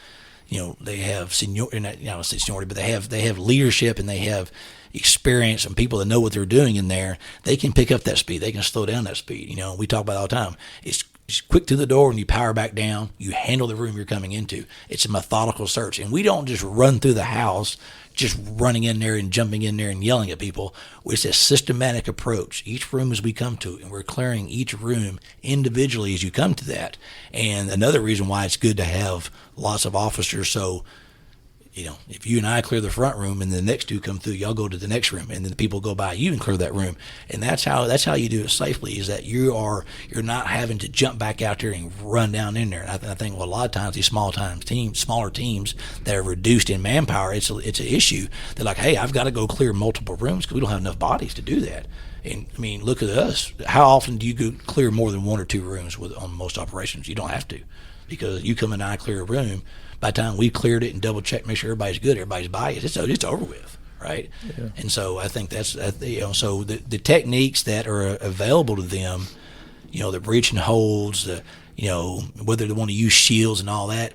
they have seniority, I don't say seniority, but they have leadership and they have experience and people that know what they're doing in there, they can pick up that speed. They can slow down that speed. We talk about it all the time. It's quick to the door and you power back down. You handle the room you're coming into. It's a methodical search. And we don't just run through the house, just running in there and jumping in there and yelling at people. It's a systematic approach. Each room as we come to it, and we're clearing each room individually as you come to that. And another reason why it's good to have lots of officers, so if you and I clear the front room and the next two come through, y'all go to the next room, and then the people go by you and clear that room. And that's how you do it safely, is that you're not having to jump back out there and run down in there. And I think a lot of times these smaller teams that are reduced in manpower, it's an issue. They're like, hey, I've got to go clear multiple rooms because we don't have enough bodies to do that. And I mean, look at us. How often do you go clear more than one or two rooms on most operations? You don't have to, because you come in and I clear a room. By the time we cleared it and double checked, make sure everybody's good, everybody's biased, it's over with, right? Yeah. And so I think that's so the techniques that are available to them, the breach and holds, whether they want to use shields and all that,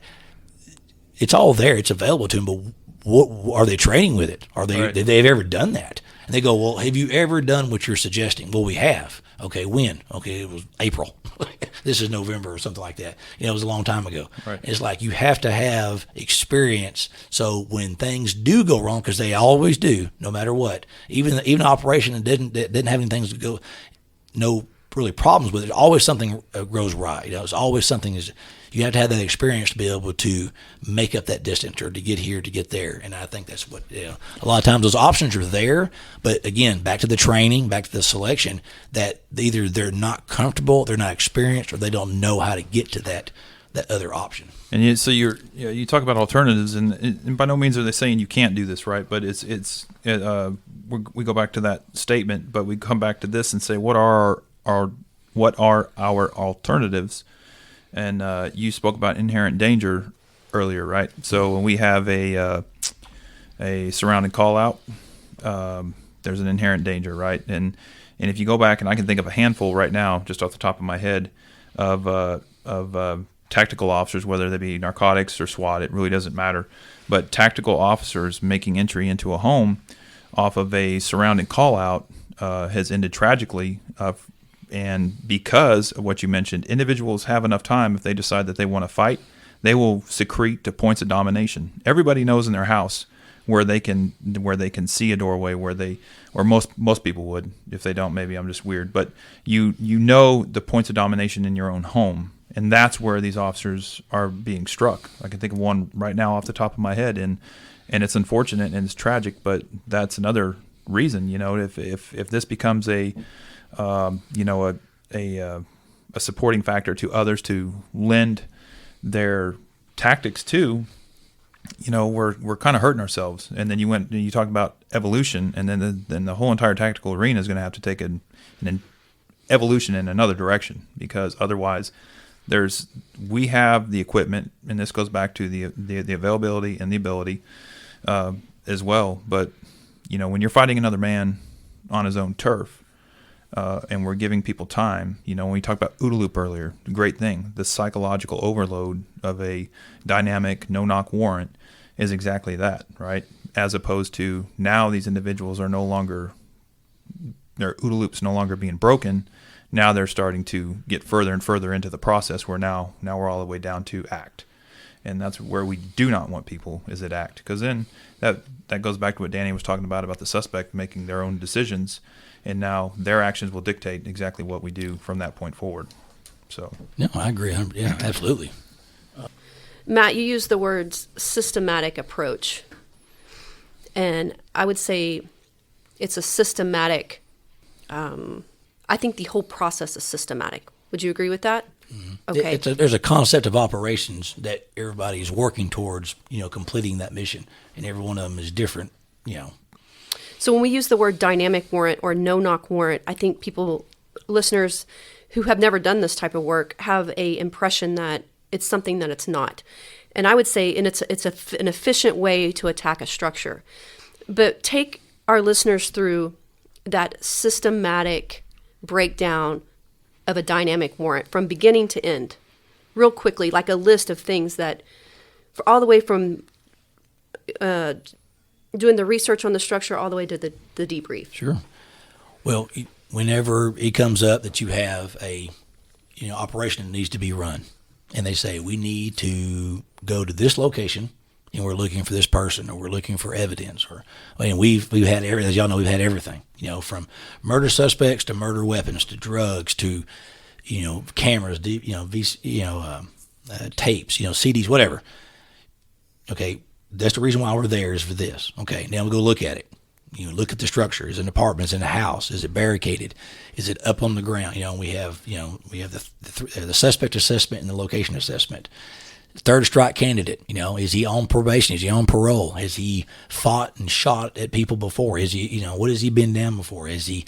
it's all there, it's available to them. But what are they training with it? Did they have ever done that? And they go, well, have you ever done what you're suggesting? Well, we have. Okay, when? Okay, it was April. This is November or something like that. It was a long time ago. Right. It's like you have to have experience. So when things do go wrong, because they always do, no matter what, even an operation that didn't have anything to go, no really problems with it, always something goes right. It's always something you have to have that experience to be able to make up that distance or to get here, to get there. And I think that's what, a lot of times those options are there, but again, back to the training, back to the selection, that either they're not comfortable, they're not experienced, or they don't know how to get to that other option. And you talk about alternatives, and by no means are they saying you can't do this, right? But we go back to that statement, but we come back to this and say, what are our alternatives? And you spoke about inherent danger earlier, right? So when we have a surrounding call out, there's an inherent danger, right? And if you go back, and I can think of a handful right now, just off the top of my head, of tactical officers, whether they be narcotics or SWAT, it really doesn't matter. But tactical officers making entry into a home off of a surrounding call out has ended tragically. And because of what you mentioned, individuals have enough time, if they decide that they want to fight, they will secrete to points of domination. Everybody knows in their house where they can see a doorway, or most people would. If they don't, maybe I'm just weird. But you know the points of domination in your own home, and that's where these officers are being struck. I can think of one right now off the top of my head, and it's unfortunate and it's tragic, but that's another reason. If this becomes a supporting factor to others to lend their tactics to, we're kind of hurting ourselves. And then you talk about evolution, and then the whole entire tactical arena is going to have to take evolution in another direction, because otherwise we have the equipment, and this goes back to the availability and the ability as well. But, when you're fighting another man on his own turf, and we're giving people time, when we talked about OODA loop earlier, the great thing, the psychological overload of a dynamic no-knock warrant is exactly that, right? As opposed to now these individuals are no longer, their OODA loop's no longer being broken. Now they're starting to get further and further into the process, where now we're all the way down to act. And that's where we do not want people, is at act. Because then that goes back to what Danny was talking about the suspect making their own decisions, and now their actions will dictate exactly what we do from that point forward. So No, I agree. Yeah, absolutely. Matt, you used the words systematic approach. And I would say it's a systematic, I think the whole process is systematic. Would you agree with that? Mm-hmm. Okay. There's a concept of operations that everybody is working towards, completing that mission. And every one of them is different, So when we use the word dynamic warrant or no-knock warrant, I think listeners who have never done this type of work have a impression that it's something that it's not. And I would say and it's an efficient way to attack a structure. But take our listeners through that systematic breakdown of a dynamic warrant from beginning to end, real quickly, like a list of things that, for all the way from doing the research on the structure all the way to the debrief. Sure. Well, whenever it comes up that you have a operation that needs to be run, and they say we need to go to this location, and we're looking for this person, or we're looking for evidence, we've had everything. As y'all know, we've had everything, from murder suspects to murder weapons to drugs to, cameras, tapes, CDs, whatever. Okay, that's the reason why we're there, is for this. Okay, now we go look at it. Look at the structure. Is it an apartment? Is it in a house? Is it barricaded? Is it up on the ground? We have the suspect assessment and the location assessment. Third strike candidate, is he on probation? Is he on parole? Has he fought and shot at people before? Is he, what has he been down before? Is he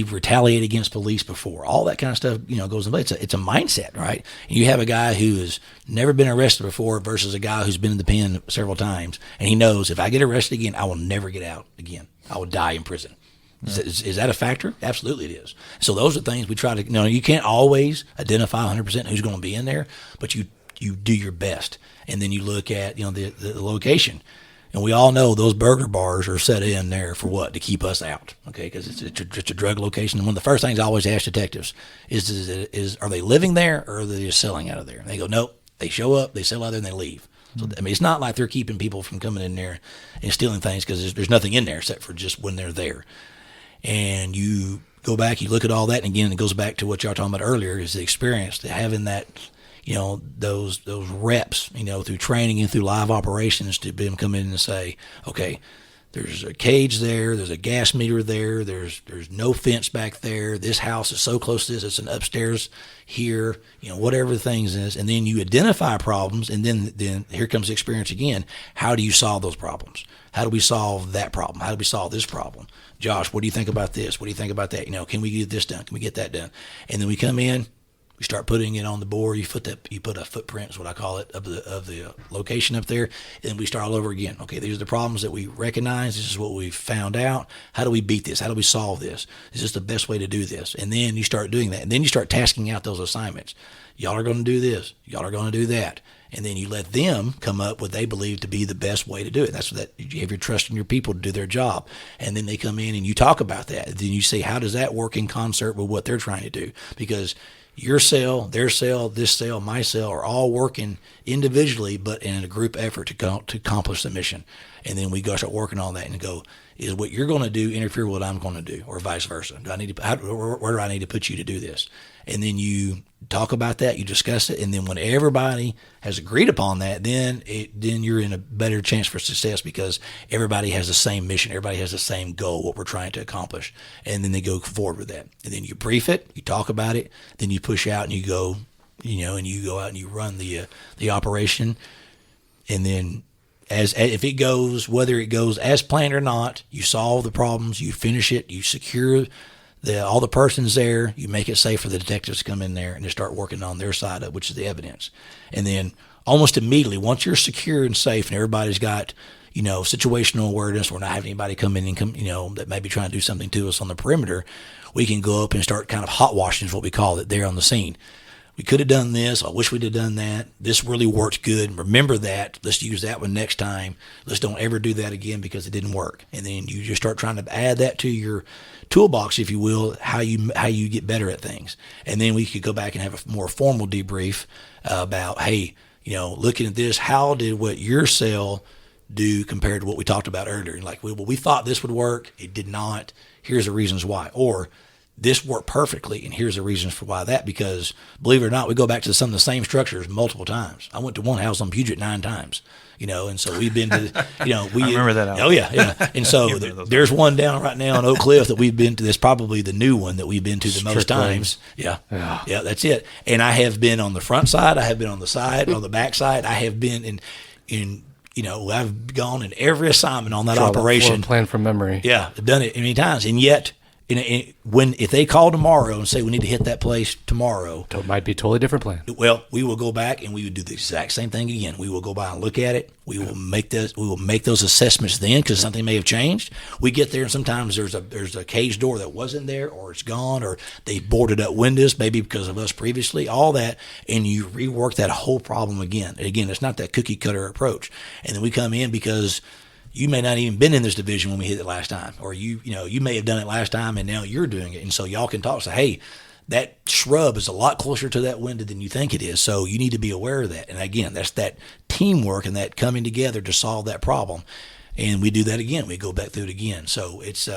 retaliated against police before? All that kind of stuff, goes in play. It's a mindset, right? And you have a guy who has never been arrested before versus a guy who's been in the pen several times, and he knows if I get arrested again, I will never get out again. I will die in prison. Yeah. Is that a factor? Absolutely it is. So those are things we try to, you can't always identify 100% who's going to be in there, but you do your best. And then you look at, the location. And we all know those burger bars are set in there for what? To keep us out, okay? Because it's a drug location. And one of the first things I always ask detectives is are they living there, or are they just selling out of there? And they go, nope. They show up, they sell out there, and they leave. So, it's not like they're keeping people from coming in there and stealing things, because there's nothing in there except for just when they're there. And you go back, you look at all that, and again, it goes back to what y'all talking about earlier, is the experience, to having that, those reps, through training and through live operations, to be able to come in and say, okay, there's a cage there, there's a gas meter there, there's no fence back there, this house is so close to this, it's an upstairs here, whatever the things is, and then you identify problems, and then here comes the experience again. How do you solve those problems? How do we solve that problem? How do we solve this problem? Josh, what do you think about this? What do you think about that? Can we get this done? Can we get that done? And then we come in, we start putting it on the board. You put a footprint, is what I call it, of the location up there, and we start all over again. Okay, these are the problems that we recognize. This is what we found out. How do we beat this? How do we solve this? Is this the best way to do this? And then you start doing that, and then you start tasking out those assignments. Y'all are going to do this. Y'all are going to do that. And then you let them come up with what they believe to be the best way to do it. That's what you have your trust in your people to do their job. And then they come in and you talk about that. Then you say, how does that work in concert with what they're trying to do? Because your cell, their cell, this cell, my cell are all working individually, but in a group effort to accomplish the mission. And then we go start working on that and go, is what you're going to do interfere with what I'm going to do, or vice versa? Where do I need to put you to do this? And then you talk about that, you discuss it, and then when everybody has agreed upon that, then you're in a better chance for success, because everybody has the same mission, everybody has the same goal, what we're trying to accomplish, and then they go forward with that. And then you brief it, you talk about it, then you push out and you go, and you go out and you run the operation, and then if it goes, whether it goes as planned or not, you solve the problems, you finish it, you secure all the persons there, you make it safe for the detectives to come in there and to start working on their side of, which is the evidence. And then almost immediately, once you're secure and safe and everybody's got, situational awareness, we're not having anybody come in and that may be trying to do something to us on the perimeter, we can go up and start kind of hot washing is what we call it there on the scene. We could have done this. I wish we'd have done that. This really worked good. Remember that. Let's use that one next time. Let's don't ever do that again because it didn't work. And then you just start trying to add that to your toolbox, if you will, how you get better at things. And then we could go back and have a more formal debrief about, hey, looking at this, how did what your cell do compared to what we talked about earlier? Like, we thought this would work. It did not. Here's the reasons why. Or this worked perfectly, and here's the reasons for why that, because believe it or not, we go back to some of the same structures multiple times. I went to one house on Puget 9 times, and so we've been to, we I remember that house. Oh yeah. And so there's one down right now in Oak Cliff that we've been to. That's probably the new one that we've been to the most times. Yeah, that's it. And I have been on the front side. I have been on the side, on the back side. I have been in I've gone in every assignment on that operation. Plan from memory. Yeah, I've done it many times, and yet. If they call tomorrow and say we need to hit that place tomorrow, it might be a totally different plan. Well, we will go back and we would do the exact same thing again. We will go by and look at it. We will make those assessments then because something may have changed. We get there and sometimes there's a cage door that wasn't there, or it's gone, or they boarded up windows maybe because of us previously. All that, and you rework that whole problem again. And again, it's not that cookie cutter approach. And then we come in because you may not even been in this division when we hit it last time, or you may have done it last time and now you're doing it. And so y'all can talk, say, hey, that shrub is a lot closer to that window than you think it is. So you need to be aware of that. And again, that's that teamwork and that coming together to solve that problem. And we do that again. We go back through it again. So it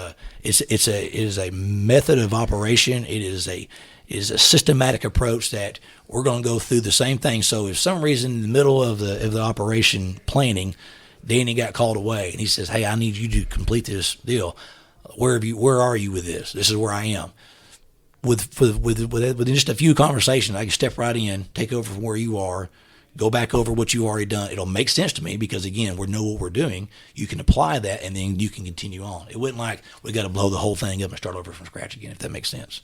is a method of operation. It is a systematic approach that we're going to go through the same thing. So if some reason in the middle of the operation planning, Danny got called away, and he says, hey, I need you to complete this deal. Where are you with this? This is where I am. Within just a few conversations, I can step right in, take over from where you are, go back over what you already done. It'll make sense to me because, again, we know what we're doing. You can apply that, and then you can continue on. It wasn't like we got to blow the whole thing up and start over from scratch again, if that makes sense.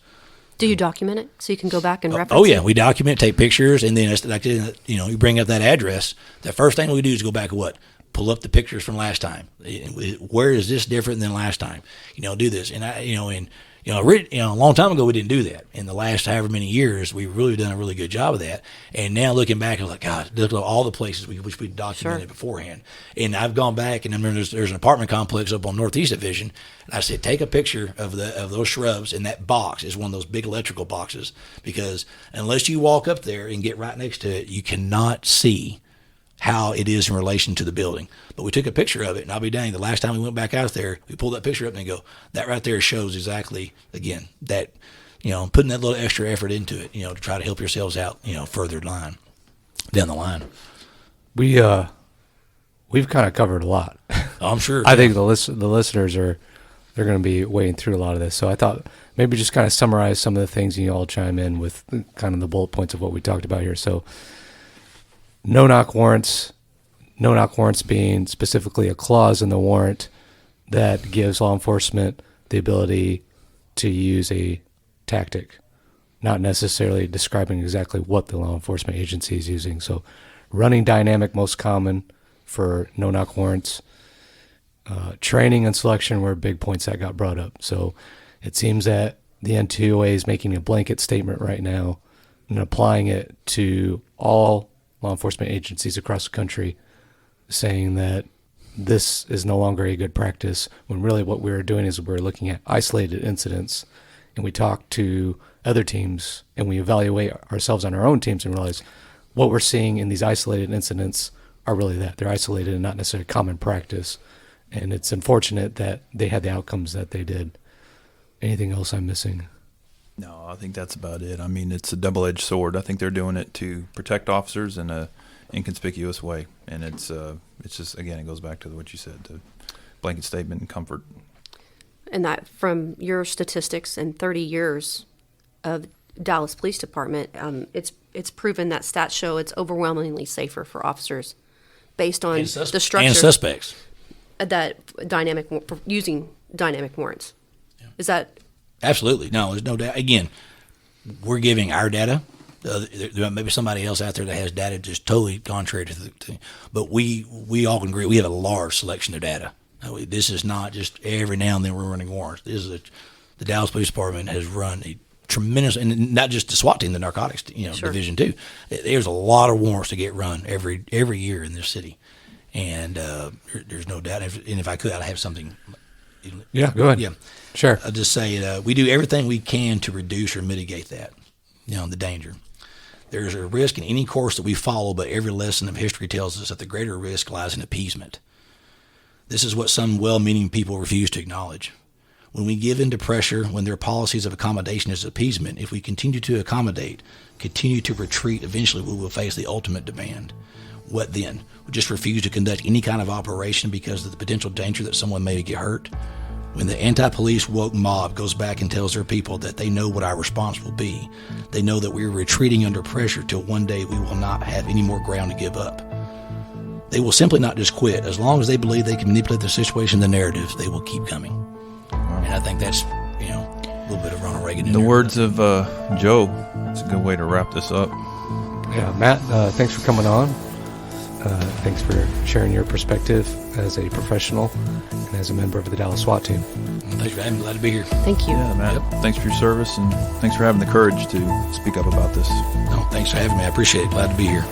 Do you document it so you can go back and reference it? Oh, yeah. We document, take pictures, and then it's like, you bring up that address. The first thing we do is go back and what? Pull up the pictures from last time. Where is this different than last time? Do this. And a long time ago we didn't do that. In the last however many years, we've really done a really good job of that. And now looking back, I'm like, God, look at all the places which we documented beforehand. And I've gone back, and I remember there's an apartment complex up on Northeast Division. And I said, take a picture of those shrubs, and that box is one of those big electrical boxes, because unless you walk up there and get right next to it, you cannot see how it is in relation to the building. But we took a picture of it, and I'll be dang, the last time we went back out there, we pulled that picture up and go, that right there shows exactly, again, that, putting that little extra effort into it, to try to help yourselves out, further down the line. We've kind of covered a lot. Oh, I'm sure. I think the listeners they're going to be wading through a lot of this. So I thought maybe just kind of summarize some of the things, and you all chime in with kind of the bullet points of what we talked about here. So no-knock warrants being specifically a clause in the warrant that gives law enforcement the ability to use a tactic, not necessarily describing exactly what the law enforcement agency is using. So running dynamic, most common for no-knock warrants. Training and selection were big points that got brought up. So it seems that the NTOA is making a blanket statement right now and applying it to all law enforcement agencies across the country, saying that this is no longer a good practice, when really what we're doing is we're looking at isolated incidents, and we talk to other teams and we evaluate ourselves on our own teams and realize what we're seeing in these isolated incidents are really that. They're isolated and not necessarily common practice. And it's unfortunate that they had the outcomes that they did. Anything else I'm missing? No, I think that's about it. I mean, it's a double-edged sword. I think they're doing it to protect officers in a inconspicuous way, and it's just, again, it goes back to what you said, the blanket statement and comfort. And that, from your statistics and 30 years of Dallas Police Department, it's proven that stats show it's overwhelmingly safer for officers based on the structure and suspects that using dynamic warrants. Yeah. Is that Absolutely. No, there's no doubt. Again, we're giving our data. There may be somebody else out there that has data just totally contrary to the but we all can agree we have a large selection of data. This is not just every now and then we're running warrants. The Dallas Police Department has run a tremendous, and not just the SWAT team, the narcotics Sure. division too. There's a lot of warrants to get run every year in this city, and there's no doubt. And if I could, I'd have something. Yeah, go ahead. Yeah, Sure. I'll just say we do everything we can to reduce or mitigate that, the danger. There's a risk in any course that we follow, but every lesson of history tells us that the greater risk lies in appeasement. This is what some well-meaning people refuse to acknowledge. When we give in to pressure, when their policies of accommodation is appeasement, if we continue to accommodate, continue to retreat, eventually we will face the ultimate demand. What then? We just refuse to conduct any kind of operation because of the potential danger that someone may get hurt? When the anti-police woke mob goes back and tells their people that they know what our response will be, they know that we are retreating under pressure till one day we will not have any more ground to give up. They will simply not just quit. As long as they believe they can manipulate the situation, the narratives, they will keep coming. And I think that's, a little bit of Ronald Reagan in The there. words of Joe. It's a good way to wrap this up. Yeah, Matt, thanks for coming on. Thanks for sharing your perspective as a professional and as a member of the Dallas SWAT team. Thanks for having me. Glad to be here. Thank you. Yeah, Matt. Thanks for your service, and thanks for having the courage to speak up about this. No, thanks for having me. I appreciate it. Glad to be here.